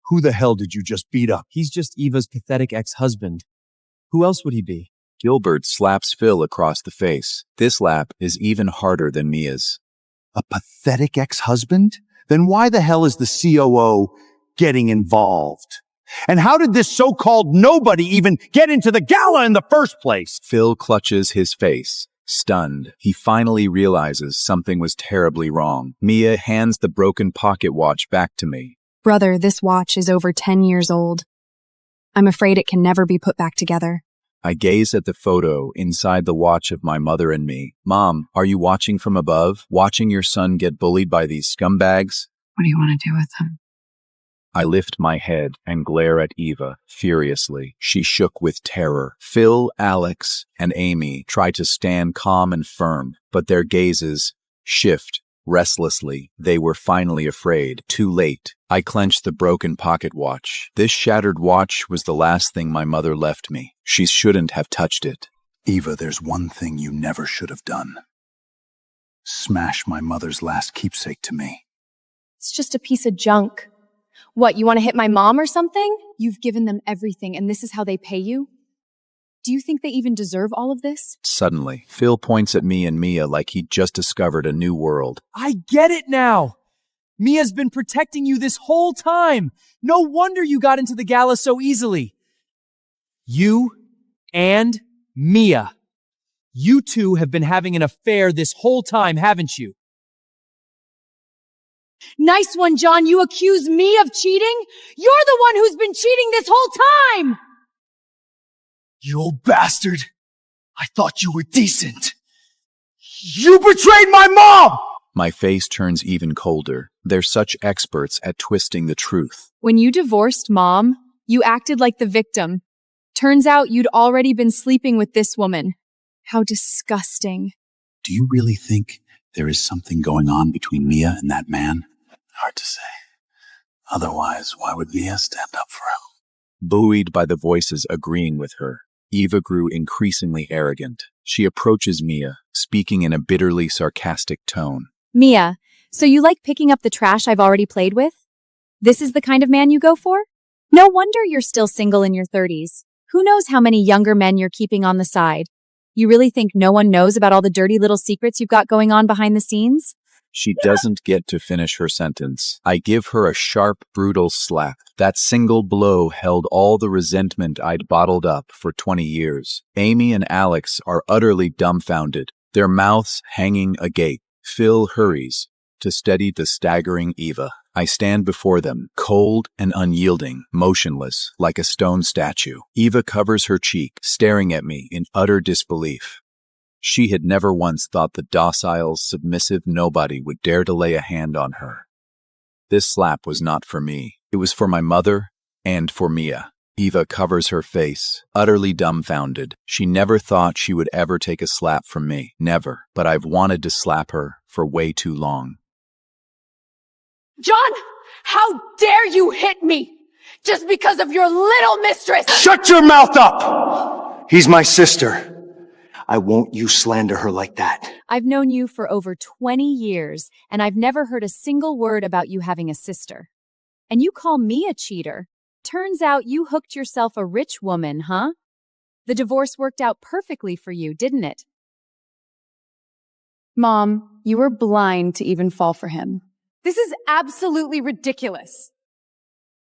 who the hell did you just beat up? He's just Eva's pathetic ex-husband. Who else would he be? Gilbert slaps Phil across the face. This slap is even harder than Mia's. A pathetic ex-husband? Then why the hell is the COO getting involved? And how did this so-called nobody even get into the gala in the first place? Phil clutches his face. Stunned, he finally realizes something was terribly wrong. Mia hands the broken pocket watch back to me. Brother, this watch is over 10 years old. I'm afraid it can never be put back together. I gaze at the photo inside the watch of my mother and me. Mom, are you watching from above? Watching your son get bullied by these scumbags? What do you want to do with him? I lift my head and glare at Eva furiously. She shook with terror. Phil, Alex, and Amy try to stand calm and firm, but their gazes shift restlessly. They were finally afraid. Too late. I clenched the broken pocket watch. This shattered watch was the last thing my mother left me. She shouldn't have touched it. Eva, there's one thing you never should have done. Smash my mother's last keepsake to me. It's just a piece of junk. What, you want to hit my mom or something? You've given them everything, and this is how they pay you? Do you think they even deserve all of this? Suddenly, Phil points at me and Mia like he'd just discovered a new world. I get it now! Mia's been protecting you this whole time! No wonder you got into the gala so easily! You and Mia. You two have been having an affair this whole time, haven't you? Nice one, John. You accuse me of cheating? You're the one who's been cheating this whole time! You old bastard! I thought you were decent! You betrayed my mom! My face turns even colder. They're such experts at twisting the truth. When you divorced Mom, you acted like the victim. Turns out you'd already been sleeping with this woman. How disgusting. Do you really think there is something going on between Mia and that man? Hard to say. Otherwise, why would Mia stand up for him? Buoyed by the voices agreeing with her, Eva grew increasingly arrogant. She approaches Mia, speaking in a bitterly sarcastic tone. Mia, so you like picking up the trash I've already played with? This is the kind of man you go for? No wonder you're still single in your 30s. Who knows how many younger men you're keeping on the side? You really think no one knows about all the dirty little secrets you've got going on behind the scenes? She doesn't get to finish her sentence. I give her a sharp, brutal slap. That single blow held all the resentment I'd bottled up for 20 years. Amy and Alex are utterly dumbfounded, their mouths hanging agape. Phil hurries to steady the staggering Eva. I stand before them, cold and unyielding, motionless, like a stone statue. Eva covers her cheek, staring at me in utter disbelief. She had never once thought the docile, submissive nobody would dare to lay a hand on her. This slap was not for me. It was for my mother and for Mia. Eva covers her face, utterly dumbfounded. She never thought she would ever take a slap from me. Never. But I've wanted to slap her for way too long. John, how dare you hit me? Just because of your little mistress! Shut your mouth up! He's my sister. I won't you slander her like that. I've known you for over 20 years, and I've never heard a single word about you having a sister. And you call me a cheater? Turns out you hooked yourself a rich woman, huh? The divorce worked out perfectly for you, didn't it? Mom, you were blind to even fall for him. This is absolutely ridiculous.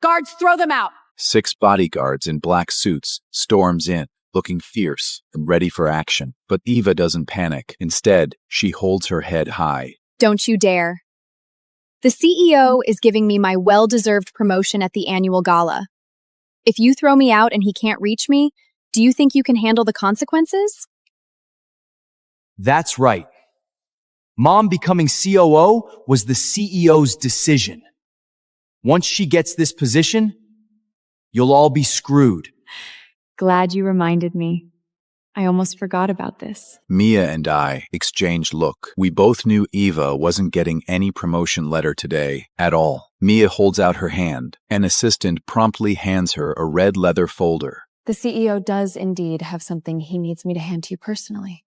Guards, throw them out! 6 bodyguards in black suits storms in, looking fierce and ready for action. But Eva doesn't panic. Instead, she holds her head high. Don't you dare. The CEO is giving me my well-deserved promotion at the annual gala. If you throw me out and he can't reach me, do you think you can handle the consequences? That's right. Mom becoming COO was the CEO's decision. Once she gets this position, you'll all be screwed. Glad you reminded me. I almost forgot about this. Mia and I exchanged look. We both knew Eva wasn't getting any promotion letter today at all. Mia holds out her hand. An assistant promptly hands her a red leather folder. The CEO does indeed have something he needs me to hand to you personally.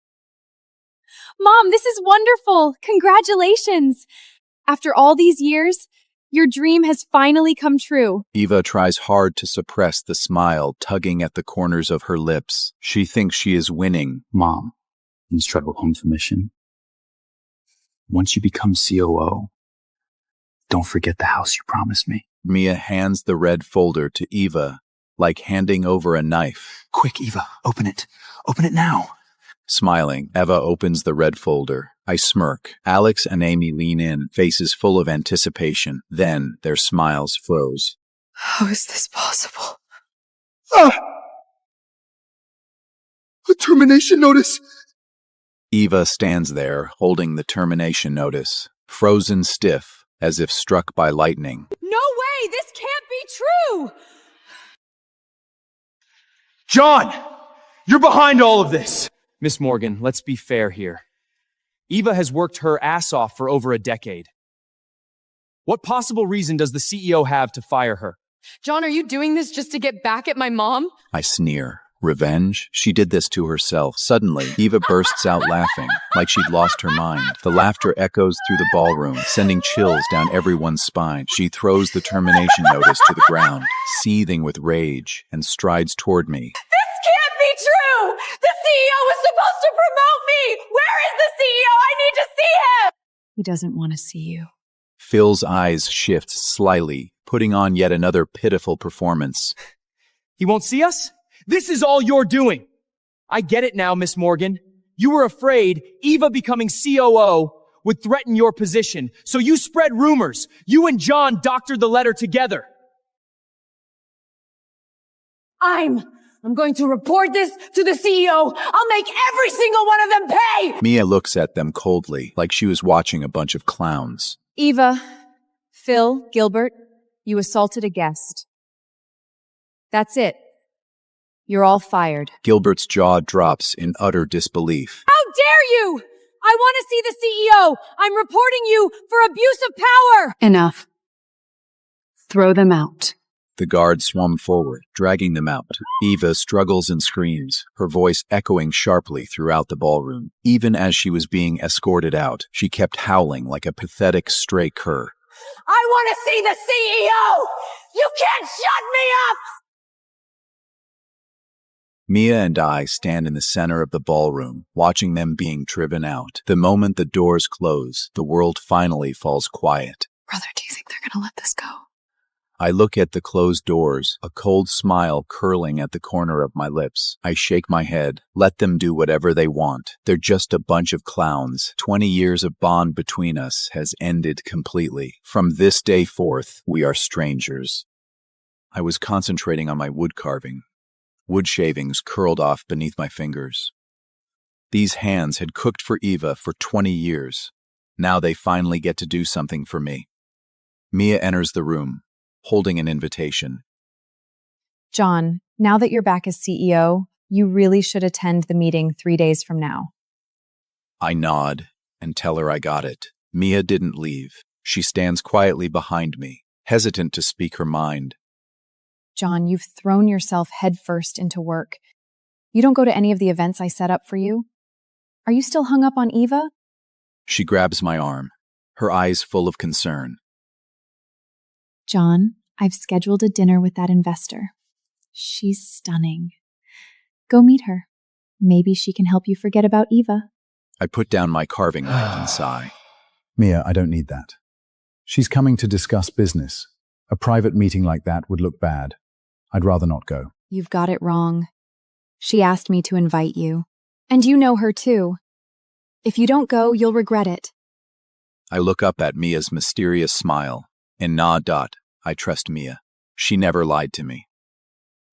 Mom, this is wonderful! Congratulations! After all these years, your dream has finally come true. Eva tries hard to suppress the smile tugging at the corners of her lips. She thinks she is winning. Mom, let's travel home for mission. Once you become COO, don't forget the house you promised me. Mia hands the red folder to Eva, like handing over a knife. Quick, Eva, open it. Open it now. Smiling, Eva opens the red folder. I smirk. Alex and Amy lean in, faces full of anticipation. Then their smiles froze. How is this possible? A termination notice! Eva stands there, holding the termination notice, frozen stiff, as if struck by lightning. No way! This can't be true! John! You're behind all of this! Miss Morgan, let's be fair here. Eva has worked her ass off for over a decade. What possible reason does the CEO have to fire her? John, are you doing this just to get back at my mom? I sneer. Revenge? She did this to herself. Suddenly, Eva bursts out laughing, like she'd lost her mind. The laughter echoes through the ballroom, sending chills down everyone's spine. She throws the termination notice to the ground, seething with rage, and strides toward me. This can't be true! The CEO was supposed to promote me! Where is the CEO? I need to see him! He doesn't want to see you. Phil's eyes shift slyly, putting on yet another pitiful performance. He won't see us? This is all you're doing. I get it now, Miss Morgan. You were afraid Eva becoming COO would threaten your position, so you spread rumors. You and John doctored the letter together. I'm going to report this to the CEO. I'll make every single one of them pay! Mia looks at them coldly, like she was watching a bunch of clowns. Eva, Phil, Gilbert, you assaulted a guest. That's it. You're all fired. Gilbert's jaw drops in utter disbelief. How dare you! I want to see the CEO! I'm reporting you for abuse of power! Enough. Throw them out. The guard swung forward, dragging them out. Eva struggles and screams, her voice echoing sharply throughout the ballroom. Even as she was being escorted out, she kept howling like a pathetic stray cur. I want to see the CEO! You can't shut me up! Mia and I stand in the center of the ballroom, watching them being driven out. The moment the doors close, the world finally falls quiet. Brother, do you think they're gonna let this go? I look at the closed doors, a cold smile curling at the corner of my lips. I shake my head. Let them do whatever they want. They're just a bunch of clowns. 20 years of bond between us has ended completely. From this day forth, we are strangers. I was concentrating on my wood carving. Wood shavings curled off beneath my fingers. These hands had cooked for Eva for 20 years. Now they finally get to do something for me. Mia enters the room, holding an invitation. John, now that you're back as CEO, you really should attend the meeting 3 days from now. I nod and tell her I got it. Mia didn't leave. She stands quietly behind me, hesitant to speak her mind. John, you've thrown yourself headfirst into work. You don't go to any of the events I set up for you. Are you still hung up on Eva? She grabs my arm, her eyes full of concern. John, I've scheduled a dinner with that investor. She's stunning. Go meet her. Maybe she can help you forget about Eva. I put down my carving knife and sigh. Mia, I don't need that. She's coming to discuss business. A private meeting like that would look bad. I'd rather not go. You've got it wrong. She asked me to invite you. And you know her too. If you don't go, you'll regret it. I look up at Mia's mysterious smile and nod. I trust Mia. She never lied to me.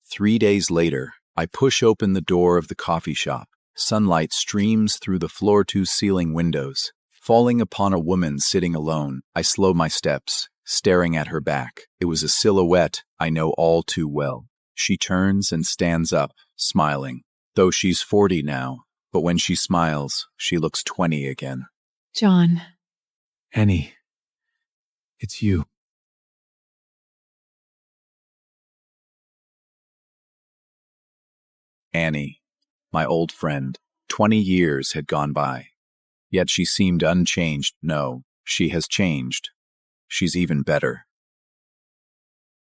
3 days later, I push open the door of the coffee shop. Sunlight streams through the floor-to-ceiling windows. Falling upon a woman sitting alone, I slow my steps, staring at her back. It was a silhouette I know all too well. She turns and stands up, smiling. Though she's 40 now, but when she smiles, she looks 20 again. John. Annie, it's you. Annie, my old friend. 20 years had gone by. Yet she seemed unchanged. No, she has changed. She's even better.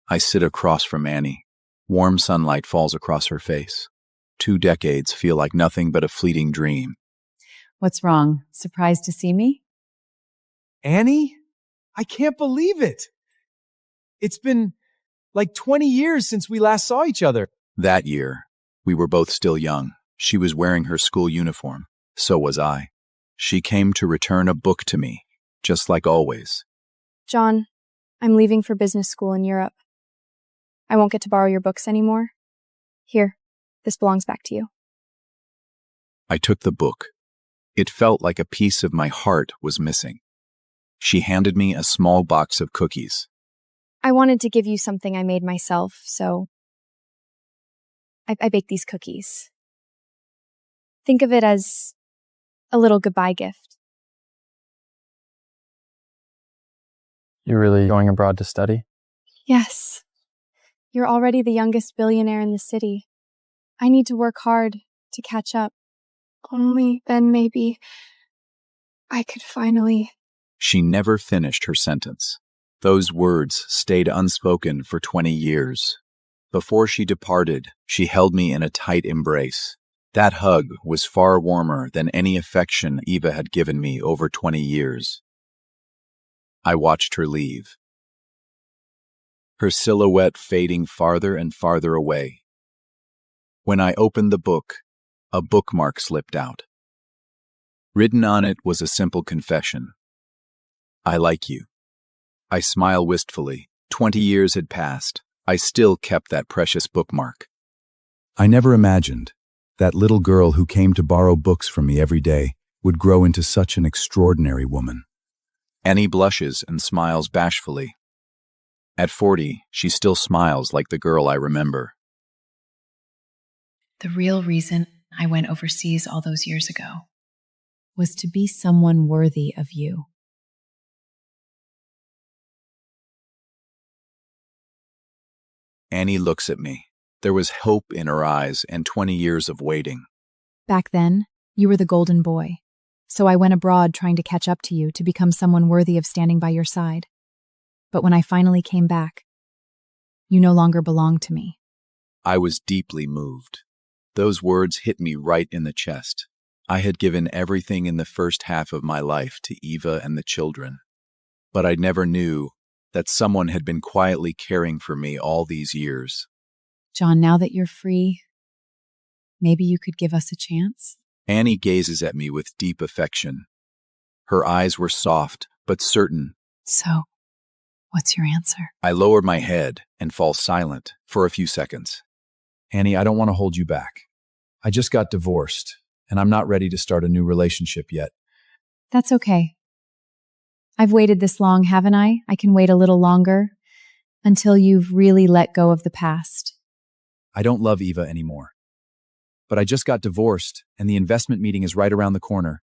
I sit across from Annie. Warm sunlight falls across her face. 2 decades feel like nothing but a fleeting dream. What's wrong? Surprised to see me? Annie? I can't believe it. It's been like 20 years since we last saw each other. That year, we were both still young. She was wearing her school uniform. So was I. She came to return a book to me, just like always. John, I'm leaving for business school in Europe. I won't get to borrow your books anymore. Here, this belongs back to you. I took the book. It felt like a piece of my heart was missing. She handed me a small box of cookies. I wanted to give you something I made myself, so I baked these cookies. Think of it as a little goodbye gift. You're really going abroad to study? Yes. You're already the youngest billionaire in the city. I need to work hard to catch up. Only then maybe I could finally... She never finished her sentence. Those words stayed unspoken for 20 years. Before she departed, she held me in a tight embrace. That hug was far warmer than any affection Eva had given me over 20 years. I watched her leave. Her silhouette fading farther and farther away. When I opened the book, a bookmark slipped out. Written on it was a simple confession. I like you. I smile wistfully. 20 years had passed. I still kept that precious bookmark. I never imagined that little girl who came to borrow books from me every day would grow into such an extraordinary woman. Annie blushes and smiles bashfully. At 40, she still smiles like the girl I remember. The real reason I went overseas all those years ago Was to be someone worthy of you. Annie looks at me. There was hope in her eyes and 20 years of waiting. Back then, you were the golden boy. So I went abroad trying to catch up to you to become someone worthy of standing by your side. But when I finally came back, you no longer belonged to me. I was deeply moved. Those words hit me right in the chest. I had given everything in the first half of my life to Eva and the children. But I never knew that someone had been quietly caring for me all these years. John, now that you're free, maybe you could give us a chance? Annie gazes at me with deep affection. Her eyes were soft, but certain. So, what's your answer? I lower my head and fall silent for a few seconds. Annie, I don't want to hold you back. I just got divorced, and I'm not ready to start a new relationship yet. That's okay. I've waited this long, haven't I? I can wait a little longer until you've really let go of the past. I don't love Eva anymore. But I just got divorced, and the investment meeting is right around the corner.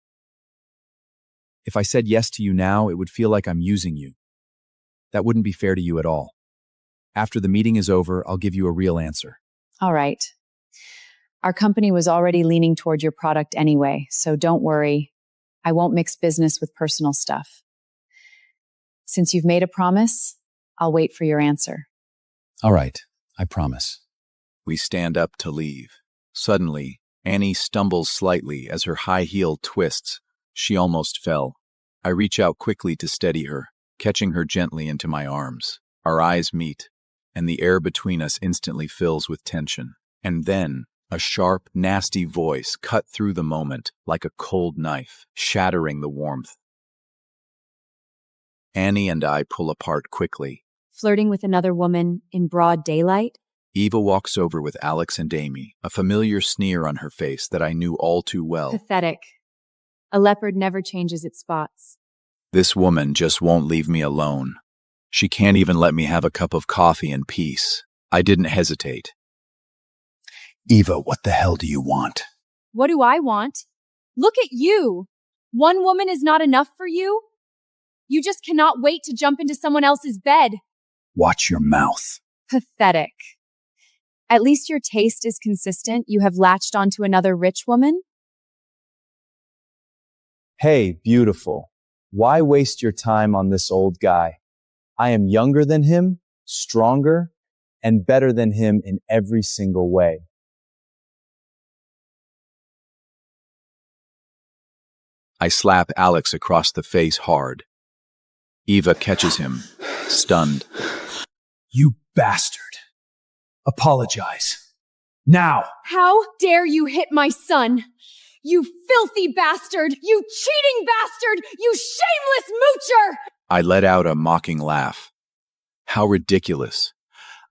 If I said yes to you now, it would feel like I'm using you. That wouldn't be fair to you at all. After the meeting is over, I'll give you a real answer. All right. Our company was already leaning toward your product anyway, so don't worry. I won't mix business with personal stuff. Since you've made a promise, I'll wait for your answer. All right, I promise. We stand up to leave. Suddenly, Annie stumbles slightly as her high heel twists. She almost fell. I reach out quickly to steady her, catching her gently into my arms. Our eyes meet, and the air between us instantly fills with tension. And then, a sharp, nasty voice cut through the moment like a cold knife, shattering the warmth. Annie and I pull apart quickly. Flirting with another woman in broad daylight? Eva walks over with Alex and Amy, a familiar sneer on her face that I knew all too well. Pathetic. A leopard never changes its spots. This woman just won't leave me alone. She can't even let me have a cup of coffee in peace. I didn't hesitate. Eva, what the hell do you want? What do I want? Look at you. One woman is not enough for you? You just cannot wait to jump into someone else's bed. Watch your mouth. Pathetic. At least your taste is consistent. You have latched onto another rich woman? Hey, beautiful. Why waste your time on this old guy? I am younger than him, stronger, and better than him in every single way. I slap Alex across the face hard. Eva catches him, stunned. You bastard. Apologize. Now! How dare you hit my son? You filthy bastard! You cheating bastard! You shameless moocher! I let out a mocking laugh. How ridiculous.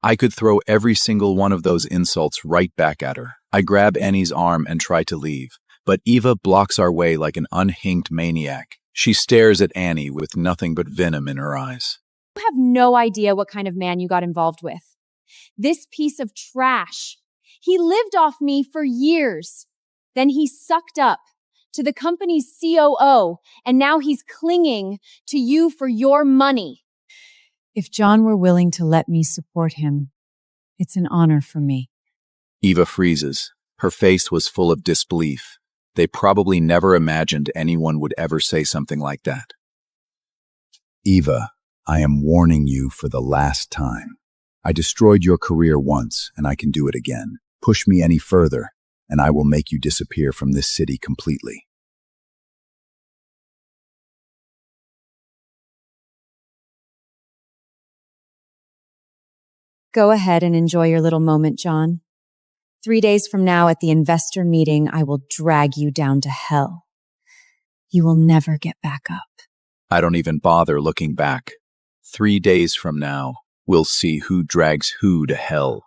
I could throw every single one of those insults right back at her. I grab Annie's arm and try to leave, but Eva blocks our way like an unhinged maniac. She stares at Annie with nothing but venom in her eyes. You have no idea what kind of man you got involved with. This piece of trash. He lived off me for years. Then he sucked up to the company's COO, and now he's clinging to you for your money. If John were willing to let me support him, it's an honor for me. Eva freezes. Her face was full of disbelief. They probably never imagined anyone would ever say something like that. Eva, I am warning you for the last time. I destroyed your career once, and I can do it again. Push me any further, and I will make you disappear from this city completely. Go ahead and enjoy your little moment, John. 3 days from now at the investor meeting, I will drag you down to hell. You will never get back up. I don't even bother looking back. 3 days from now, we'll see who drags who to hell.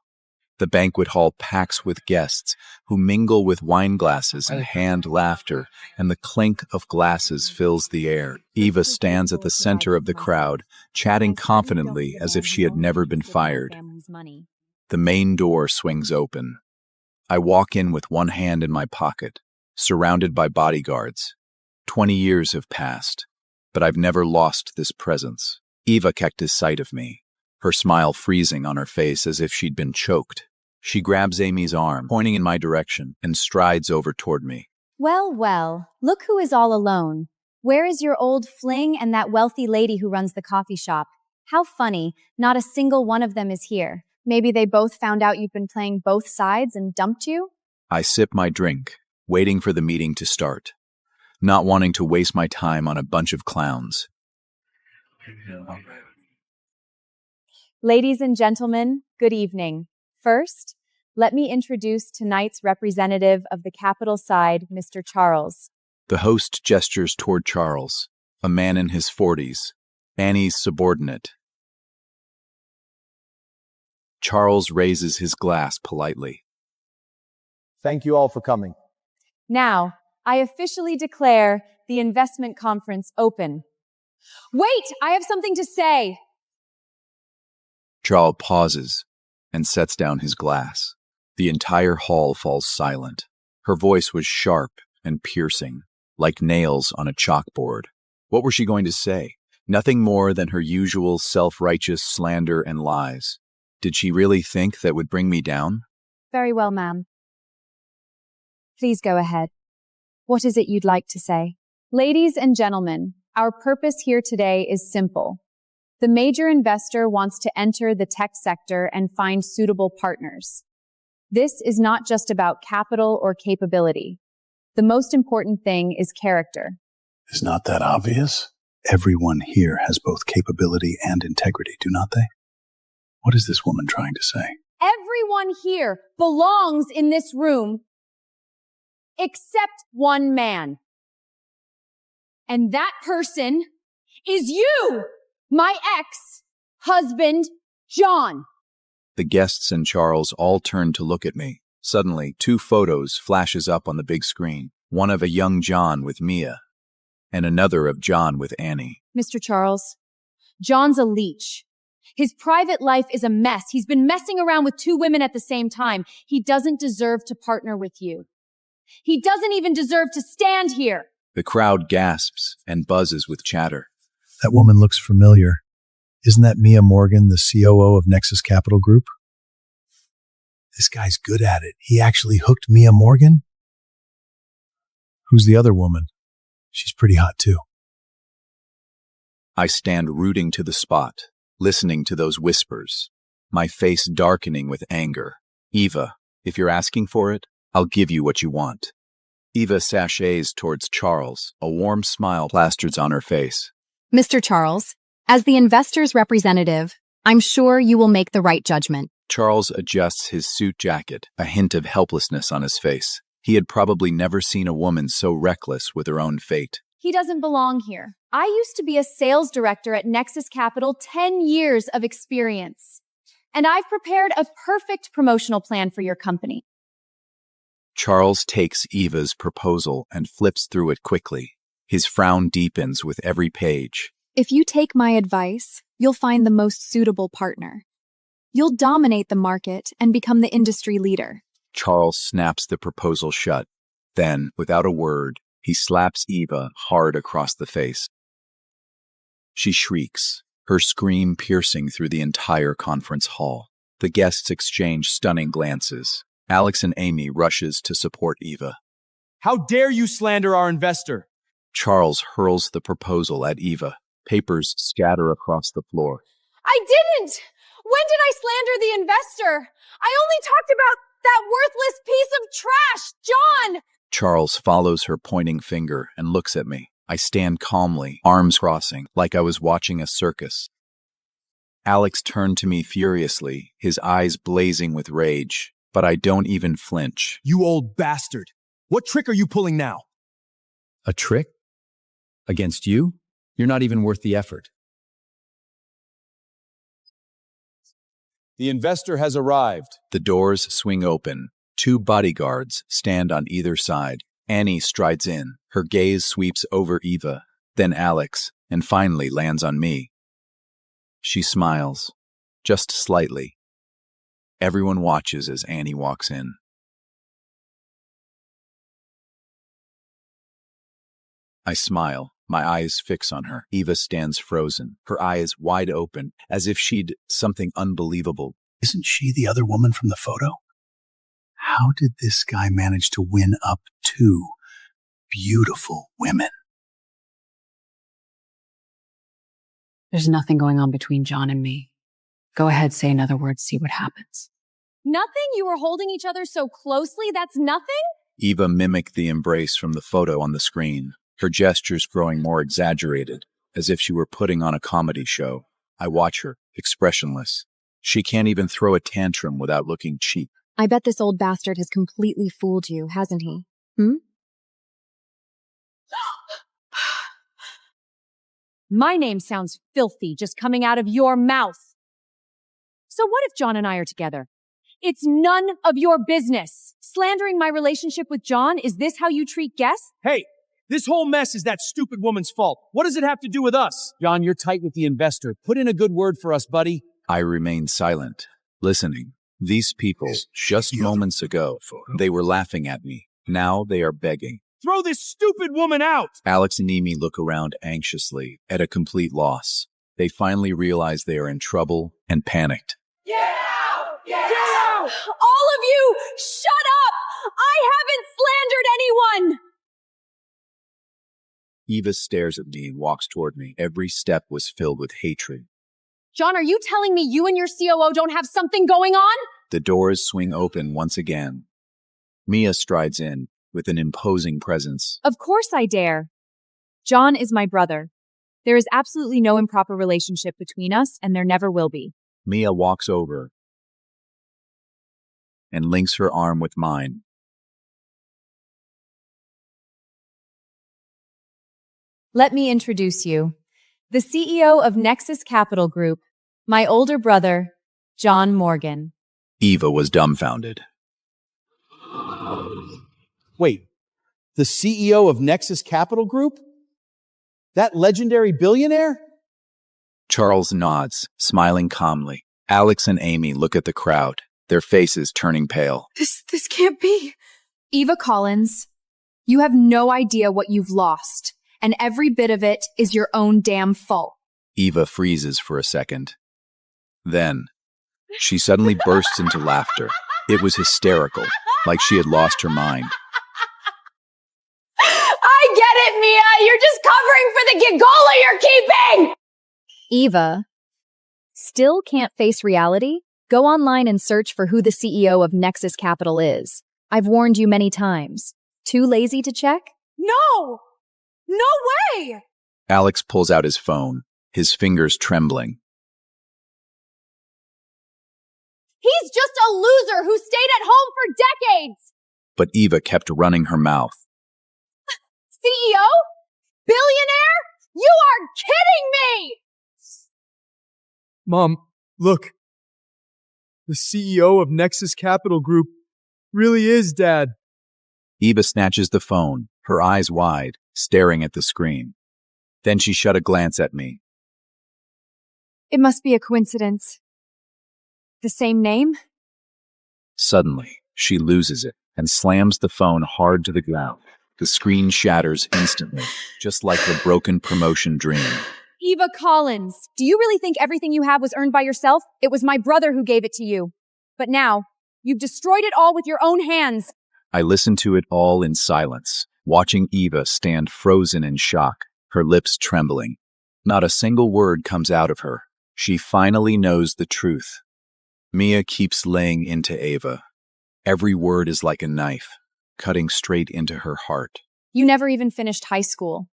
The banquet hall packs with guests who mingle with wine glasses and hand laughter, and the clink of glasses fills the air. Eva stands at the center of the crowd, chatting confidently as if she had never been fired. The main door swings open. I walk in with one hand in my pocket, surrounded by bodyguards. 20 years have passed, but I've never lost this presence. Eva kept his sight of me. her smile freezing on her face as if she'd been choked. She grabs Amy's arm, pointing in my direction, and strides over toward me. Well, well, look who is all alone. Where is your old fling and that wealthy lady who runs the coffee shop? How funny, not a single one of them is here. Maybe they both found out you've been playing both sides and dumped you? I sip my drink, waiting for the meeting to start, not wanting to waste my time on a bunch of clowns. Ladies and gentlemen, good evening. First, let me introduce tonight's representative of the capital side, Mr. Charles. The host gestures toward Charles, a man in his 40s, Annie's subordinate. Charles raises his glass politely. Thank you all for coming. Now, I officially declare the investment conference open. Wait, I have something to say. Charles pauses and sets down his glass. The entire hall falls silent. Her voice was sharp and piercing, like nails on a chalkboard. What was she going to say? Nothing more than her usual self-righteous slander and lies. Did she really think that would bring me down? Very well, ma'am. Please go ahead. What is it you'd like to say? Ladies and gentlemen, our purpose here today is simple. The major investor wants to enter the tech sector and find suitable partners. This is not just about capital or capability. The most important thing is character. Is not that obvious? Everyone here has both capability and integrity, do not they? What is this woman trying to say? Everyone here belongs in this room except one man. And that person is you, my ex-husband, John. The guests and Charles all turn to look at me. Suddenly, 2 photos flashes up on the big screen. One of a young John with Mia, and another of John with Annie. Mr. Charles, John's a leech. His private life is a mess. He's been messing around with 2 women at the same time. He doesn't deserve to partner with you. He doesn't even deserve to stand here. The crowd gasps and buzzes with chatter. That woman looks familiar. Isn't that Mia Morgan, the COO of Nexus Capital Group? This guy's good at it. He actually hooked Mia Morgan? Who's the other woman? She's pretty hot too. I stand rooting to the spot, listening to those whispers, my face darkening with anger. Eva, if you're asking for it, I'll give you what you want. Eva sachets towards Charles, a warm smile plasters on her face. Mr. Charles, as the investor's representative, I'm sure you will make the right judgment. Charles adjusts his suit jacket, a hint of helplessness on his face. He had probably never seen a woman so reckless with her own fate. He doesn't belong here. I used to be a sales director at Nexus Capital, 10 years of experience. And I've prepared a perfect promotional plan for your company. Charles takes Eva's proposal and flips through it quickly. His frown deepens with every page. If you take my advice, you'll find the most suitable partner. You'll dominate the market and become the industry leader. Charles snaps the proposal shut. Then, without a word, he slaps Eva hard across the face. She shrieks, her scream piercing through the entire conference hall. The guests exchange stunning glances. Alex and Amy rushes to support Eva. How dare you slander our investor? Charles hurls the proposal at Eva. Papers scatter across the floor. I didn't! When did I slander the investor? I only talked about that worthless piece of trash, John! Charles follows her pointing finger and looks at me. I stand calmly, arms crossing, like I was watching a circus. Alex turned to me furiously, his eyes blazing with rage, but I don't even flinch. You old bastard! What trick are you pulling now? A trick? Against you? You're not even worth the effort. The investor has arrived. The doors swing open. 2 bodyguards stand on either side. Annie strides in. Her gaze sweeps over Eva, then Alex, and finally lands on me. She smiles, just slightly. Everyone watches as Annie walks in. I smile, My eyes fix on her. Eva stands frozen, her eyes wide open, as if she'd something unbelievable. Isn't she the other woman from the photo? How did this guy manage to win up 2 beautiful women? There's nothing going on between John and me. Go ahead, say another word, see what happens. Nothing? You were holding each other so closely? That's nothing? Eva mimicked the embrace from the photo on the screen, her gestures growing more exaggerated, as if she were putting on a comedy show. I watch her, expressionless. She can't even throw a tantrum without looking cheap. I bet this old bastard has completely fooled you, hasn't he? My name sounds filthy just coming out of your mouth. So what if John and I are together? It's none of your business. Slandering my relationship with John, is this how you treat guests? Hey, this whole mess is that stupid woman's fault. What does it have to do with us? John, you're tight with the investor. Put in a good word for us, buddy. I remain silent, listening. These people, just moments ago, they were laughing at me. Now they are begging. Throw this stupid woman out! Alex and Amy look around anxiously, at a complete loss. They finally realize they are in trouble and panicked. Get out! Get out! All of you, shut up! I haven't slandered anyone! Eva stares at me and walks toward me. Every step was filled with hatred. John, are you telling me you and your COO don't have something going on? The doors swing open once again. Mia strides in, with an imposing presence. Of course I dare. John is my brother. There is absolutely no improper relationship between us, and there never will be. Mia walks over and links her arm with mine. Let me introduce you. The CEO of Nexus Capital Group, my older brother, John Morgan. Eva was dumbfounded. Wait, the CEO of Nexus Capital Group? That legendary billionaire? Charles nods, smiling calmly. Alex and Amy look at the crowd, their faces turning pale. This can't be. Eva Collins, you have no idea what you've lost, and every bit of it is your own damn fault. Eva freezes for a second. Then, she suddenly bursts into laughter. It was hysterical, like she had lost her mind. I get it, Mia! You're just covering for the gigola you're keeping! Eva, still can't face reality? Go online and search for who the CEO of Nexus Capital is. I've warned you many times. Too lazy to check? No! No way! Alex pulls out his phone, his fingers trembling. He's just a loser who stayed at home for decades! But Eva kept running her mouth. CEO? Billionaire? You are kidding me! Mom, look. The CEO of Nexus Capital Group really is Dad. Eva snatches the phone, her eyes wide, staring at the screen. Then she shot a glance at me. It must be a coincidence. The same name? Suddenly, she loses it and slams the phone hard to the ground. The screen shatters instantly, just like a broken promotion dream. Eva Collins, do you really think everything you have was earned by yourself? It was my brother who gave it to you. But now, you've destroyed it all with your own hands. I listened to it all in silence, watching Eva stand frozen in shock, her lips trembling. Not a single word comes out of her. She finally knows the truth. Mia keeps laying into Eva. Every word is like a knife, cutting straight into her heart. You never even finished high school.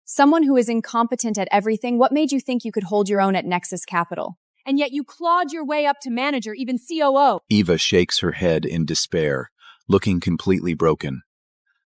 Someone who is incompetent at everything, what made you think you could hold your own at Nexus Capital? And yet you clawed your way up to manager, even COO. Eva shakes her head in despair, looking completely broken.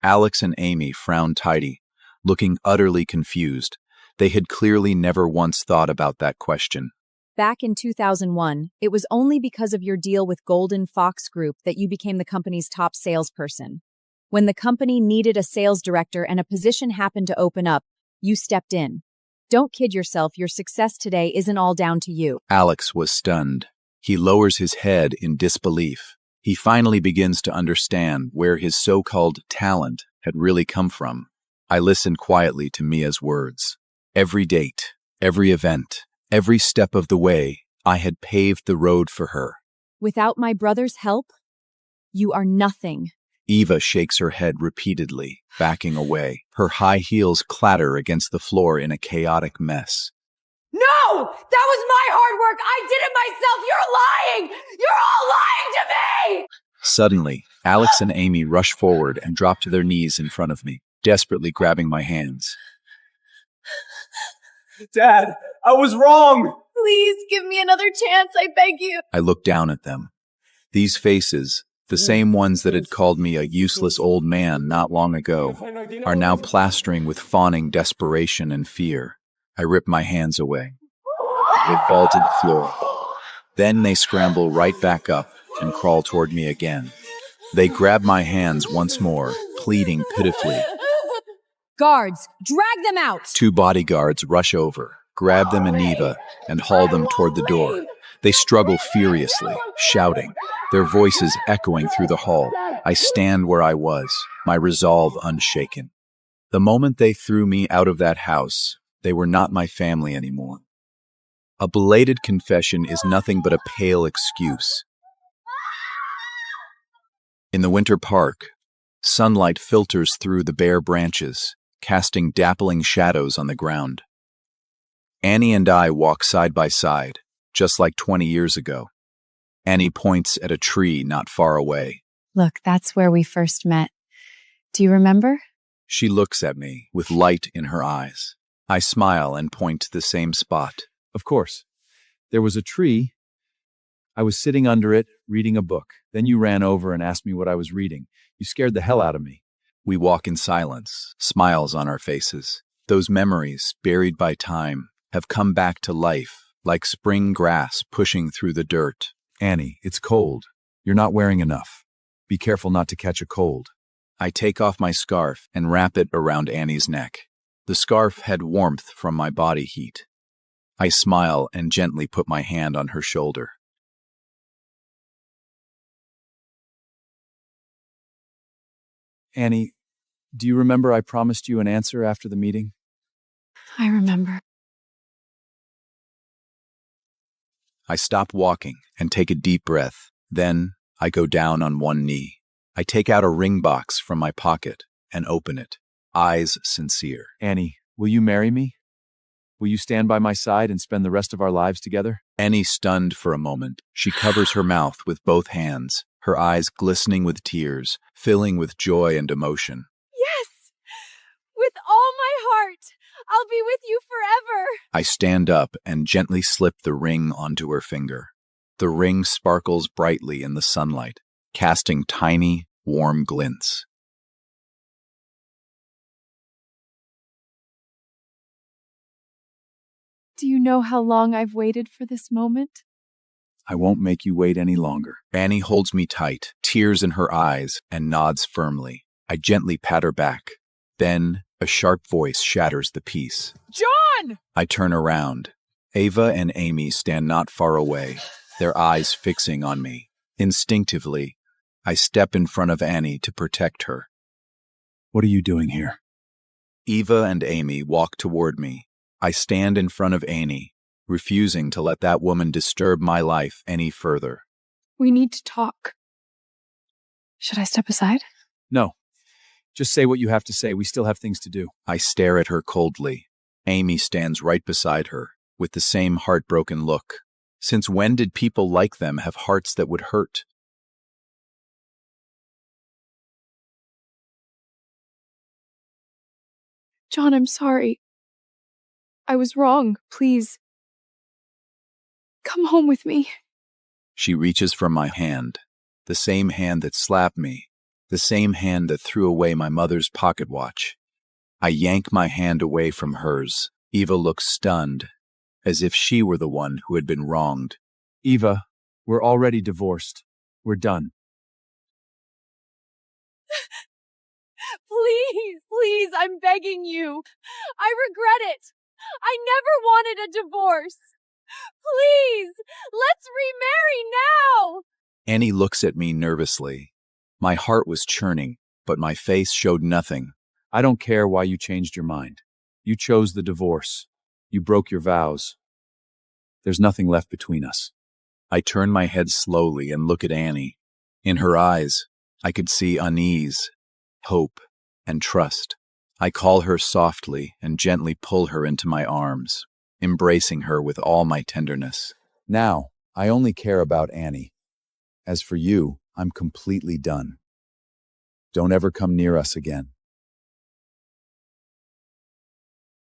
Alex and Amy frown tidy, looking utterly confused. They had clearly never once thought about that question. Back in 2001, it was only because of your deal with Golden Fox Group that you became the company's top salesperson. When the company needed a sales director and a position happened to open up, you stepped in. Don't kid yourself, your success today isn't all down to you. Alex was stunned. He lowers his head in disbelief. He finally begins to understand where his so-called talent had really come from. I listened quietly to Mia's words. Every date, every event, every step of the way, I had paved the road for her. Without my brother's help, you are nothing. Eva shakes her head repeatedly, backing away. Her high heels clatter against the floor in a chaotic mess. No! That was my hard work! I did it myself! You're lying! You're all lying to me! Suddenly, Alex and Amy rush forward and drop to their knees in front of me, desperately grabbing my hands. Dad, I was wrong! Please give me another chance, I beg you. I look down at them. These faces, the same ones that had called me a useless old man not long ago, are now plastering with fawning desperation and fear. I rip my hands away. They fall to the floor. Then they scramble right back up and crawl toward me again. They grab my hands once more, pleading pitifully. Guards, drag them out! 2 bodyguards rush over, grab them and Eva, and haul them toward the door. They struggle furiously, shouting, their voices echoing through the hall. I stand where I was, my resolve unshaken. The moment they threw me out of that house, they were not my family anymore. A belated confession is nothing but a pale excuse. In the winter park, sunlight filters through the bare branches, casting dappling shadows on the ground. Annie and I walk side by side, just like 20 years ago. Annie points at a tree not far away. Look, that's where we first met. Do you remember? She looks at me with light in her eyes. I smile and point to the same spot. Of course. There was a tree. I was sitting under it, reading a book. Then you ran over and asked me what I was reading. You scared the hell out of me. We walk in silence, smiles on our faces. Those memories, buried by time, have come back to life, like spring grass pushing through the dirt. Annie, it's cold. You're not wearing enough. Be careful not to catch a cold. I take off my scarf and wrap it around Annie's neck. The scarf had warmth from my body heat. I smile and gently put my hand on her shoulder. Annie, do you remember I promised you an answer after the meeting? I remember. I stop walking and take a deep breath. Then I go down on one knee. I take out a ring box from my pocket and open it, eyes sincere. Annie, will you marry me? Will you stand by my side and spend the rest of our lives together? Annie stunned for a moment. She covers her mouth with both hands, her eyes glistening with tears, filling with joy and emotion. Yes! With all my heart! I'll be with you forever! I stand up and gently slip the ring onto her finger. The ring sparkles brightly in the sunlight, casting tiny, warm glints. Do you know how long I've waited for this moment? I won't make you wait any longer. Annie holds me tight, tears in her eyes, and nods firmly. I gently pat her back. Then, a sharp voice shatters the peace. John! I turn around. Ava and Amy stand not far away, their eyes fixing on me. Instinctively, I step in front of Annie to protect her. What are you doing here? Eva and Amy walk toward me. I stand in front of Annie, refusing to let that woman disturb my life any further. We need to talk. Should I step aside? No. Just say what you have to say. We still have things to do. I stare at her coldly. Amy stands right beside her, with the same heartbroken look. Since when did people like them have hearts that would hurt? John, I'm sorry. I was wrong. Please. Come home with me. She reaches for my hand, the same hand that slapped me, the same hand that threw away my mother's pocket watch. I yank my hand away from hers. Eva looks stunned, as if she were the one who had been wronged. Eva, we're already divorced. We're done. Please, I'm begging you. I regret it. I never wanted a divorce. Please, let's remarry now. Annie looks at me nervously. My heart was churning, but my face showed nothing. I don't care why you changed your mind. You chose the divorce. You broke your vows. There's nothing left between us. I turn my head slowly and look at Annie. In her eyes, I could see unease, hope, and trust. I call her softly and gently pull her into my arms, embracing her with all my tenderness. Now, I only care about Annie. As for you, I'm completely done. Don't ever come near us again.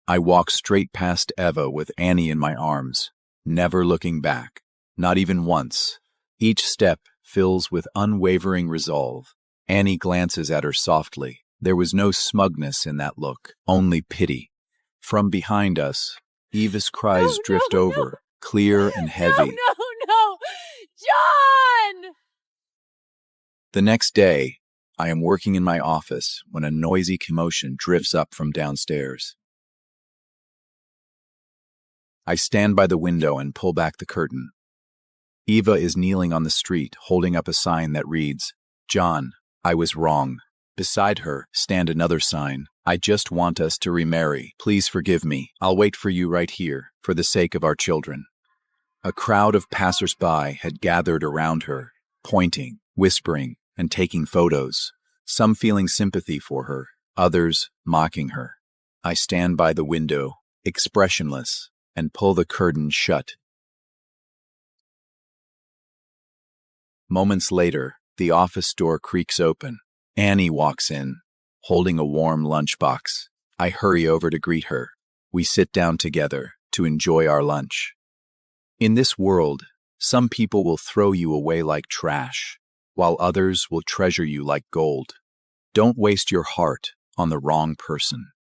I walk straight past Eva with Annie in my arms, never looking back, not even once. Each step fills with unwavering resolve. Annie glances at her softly. There was no smugness in that look, only pity. From behind us, Eva's cries drift over, clear and heavy. No! John! The next day, I am working in my office when a noisy commotion drifts up from downstairs. I stand by the window and pull back the curtain. Eva is kneeling on the street, holding up a sign that reads, "John, I was wrong." Beside her, stand another sign, "I just want us to remarry. Please forgive me. I'll wait for you right here, for the sake of our children." A crowd of passers-by had gathered around her, pointing, whispering, and taking photos, some feeling sympathy for her, others mocking her. I stand by the window, expressionless, and pull the curtain shut. Moments later, the office door creaks open. Annie walks in, holding a warm lunchbox. I hurry over to greet her. We sit down together to enjoy our lunch. In this world, some people will throw you away like trash, while others will treasure you like gold. Don't waste your heart on the wrong person.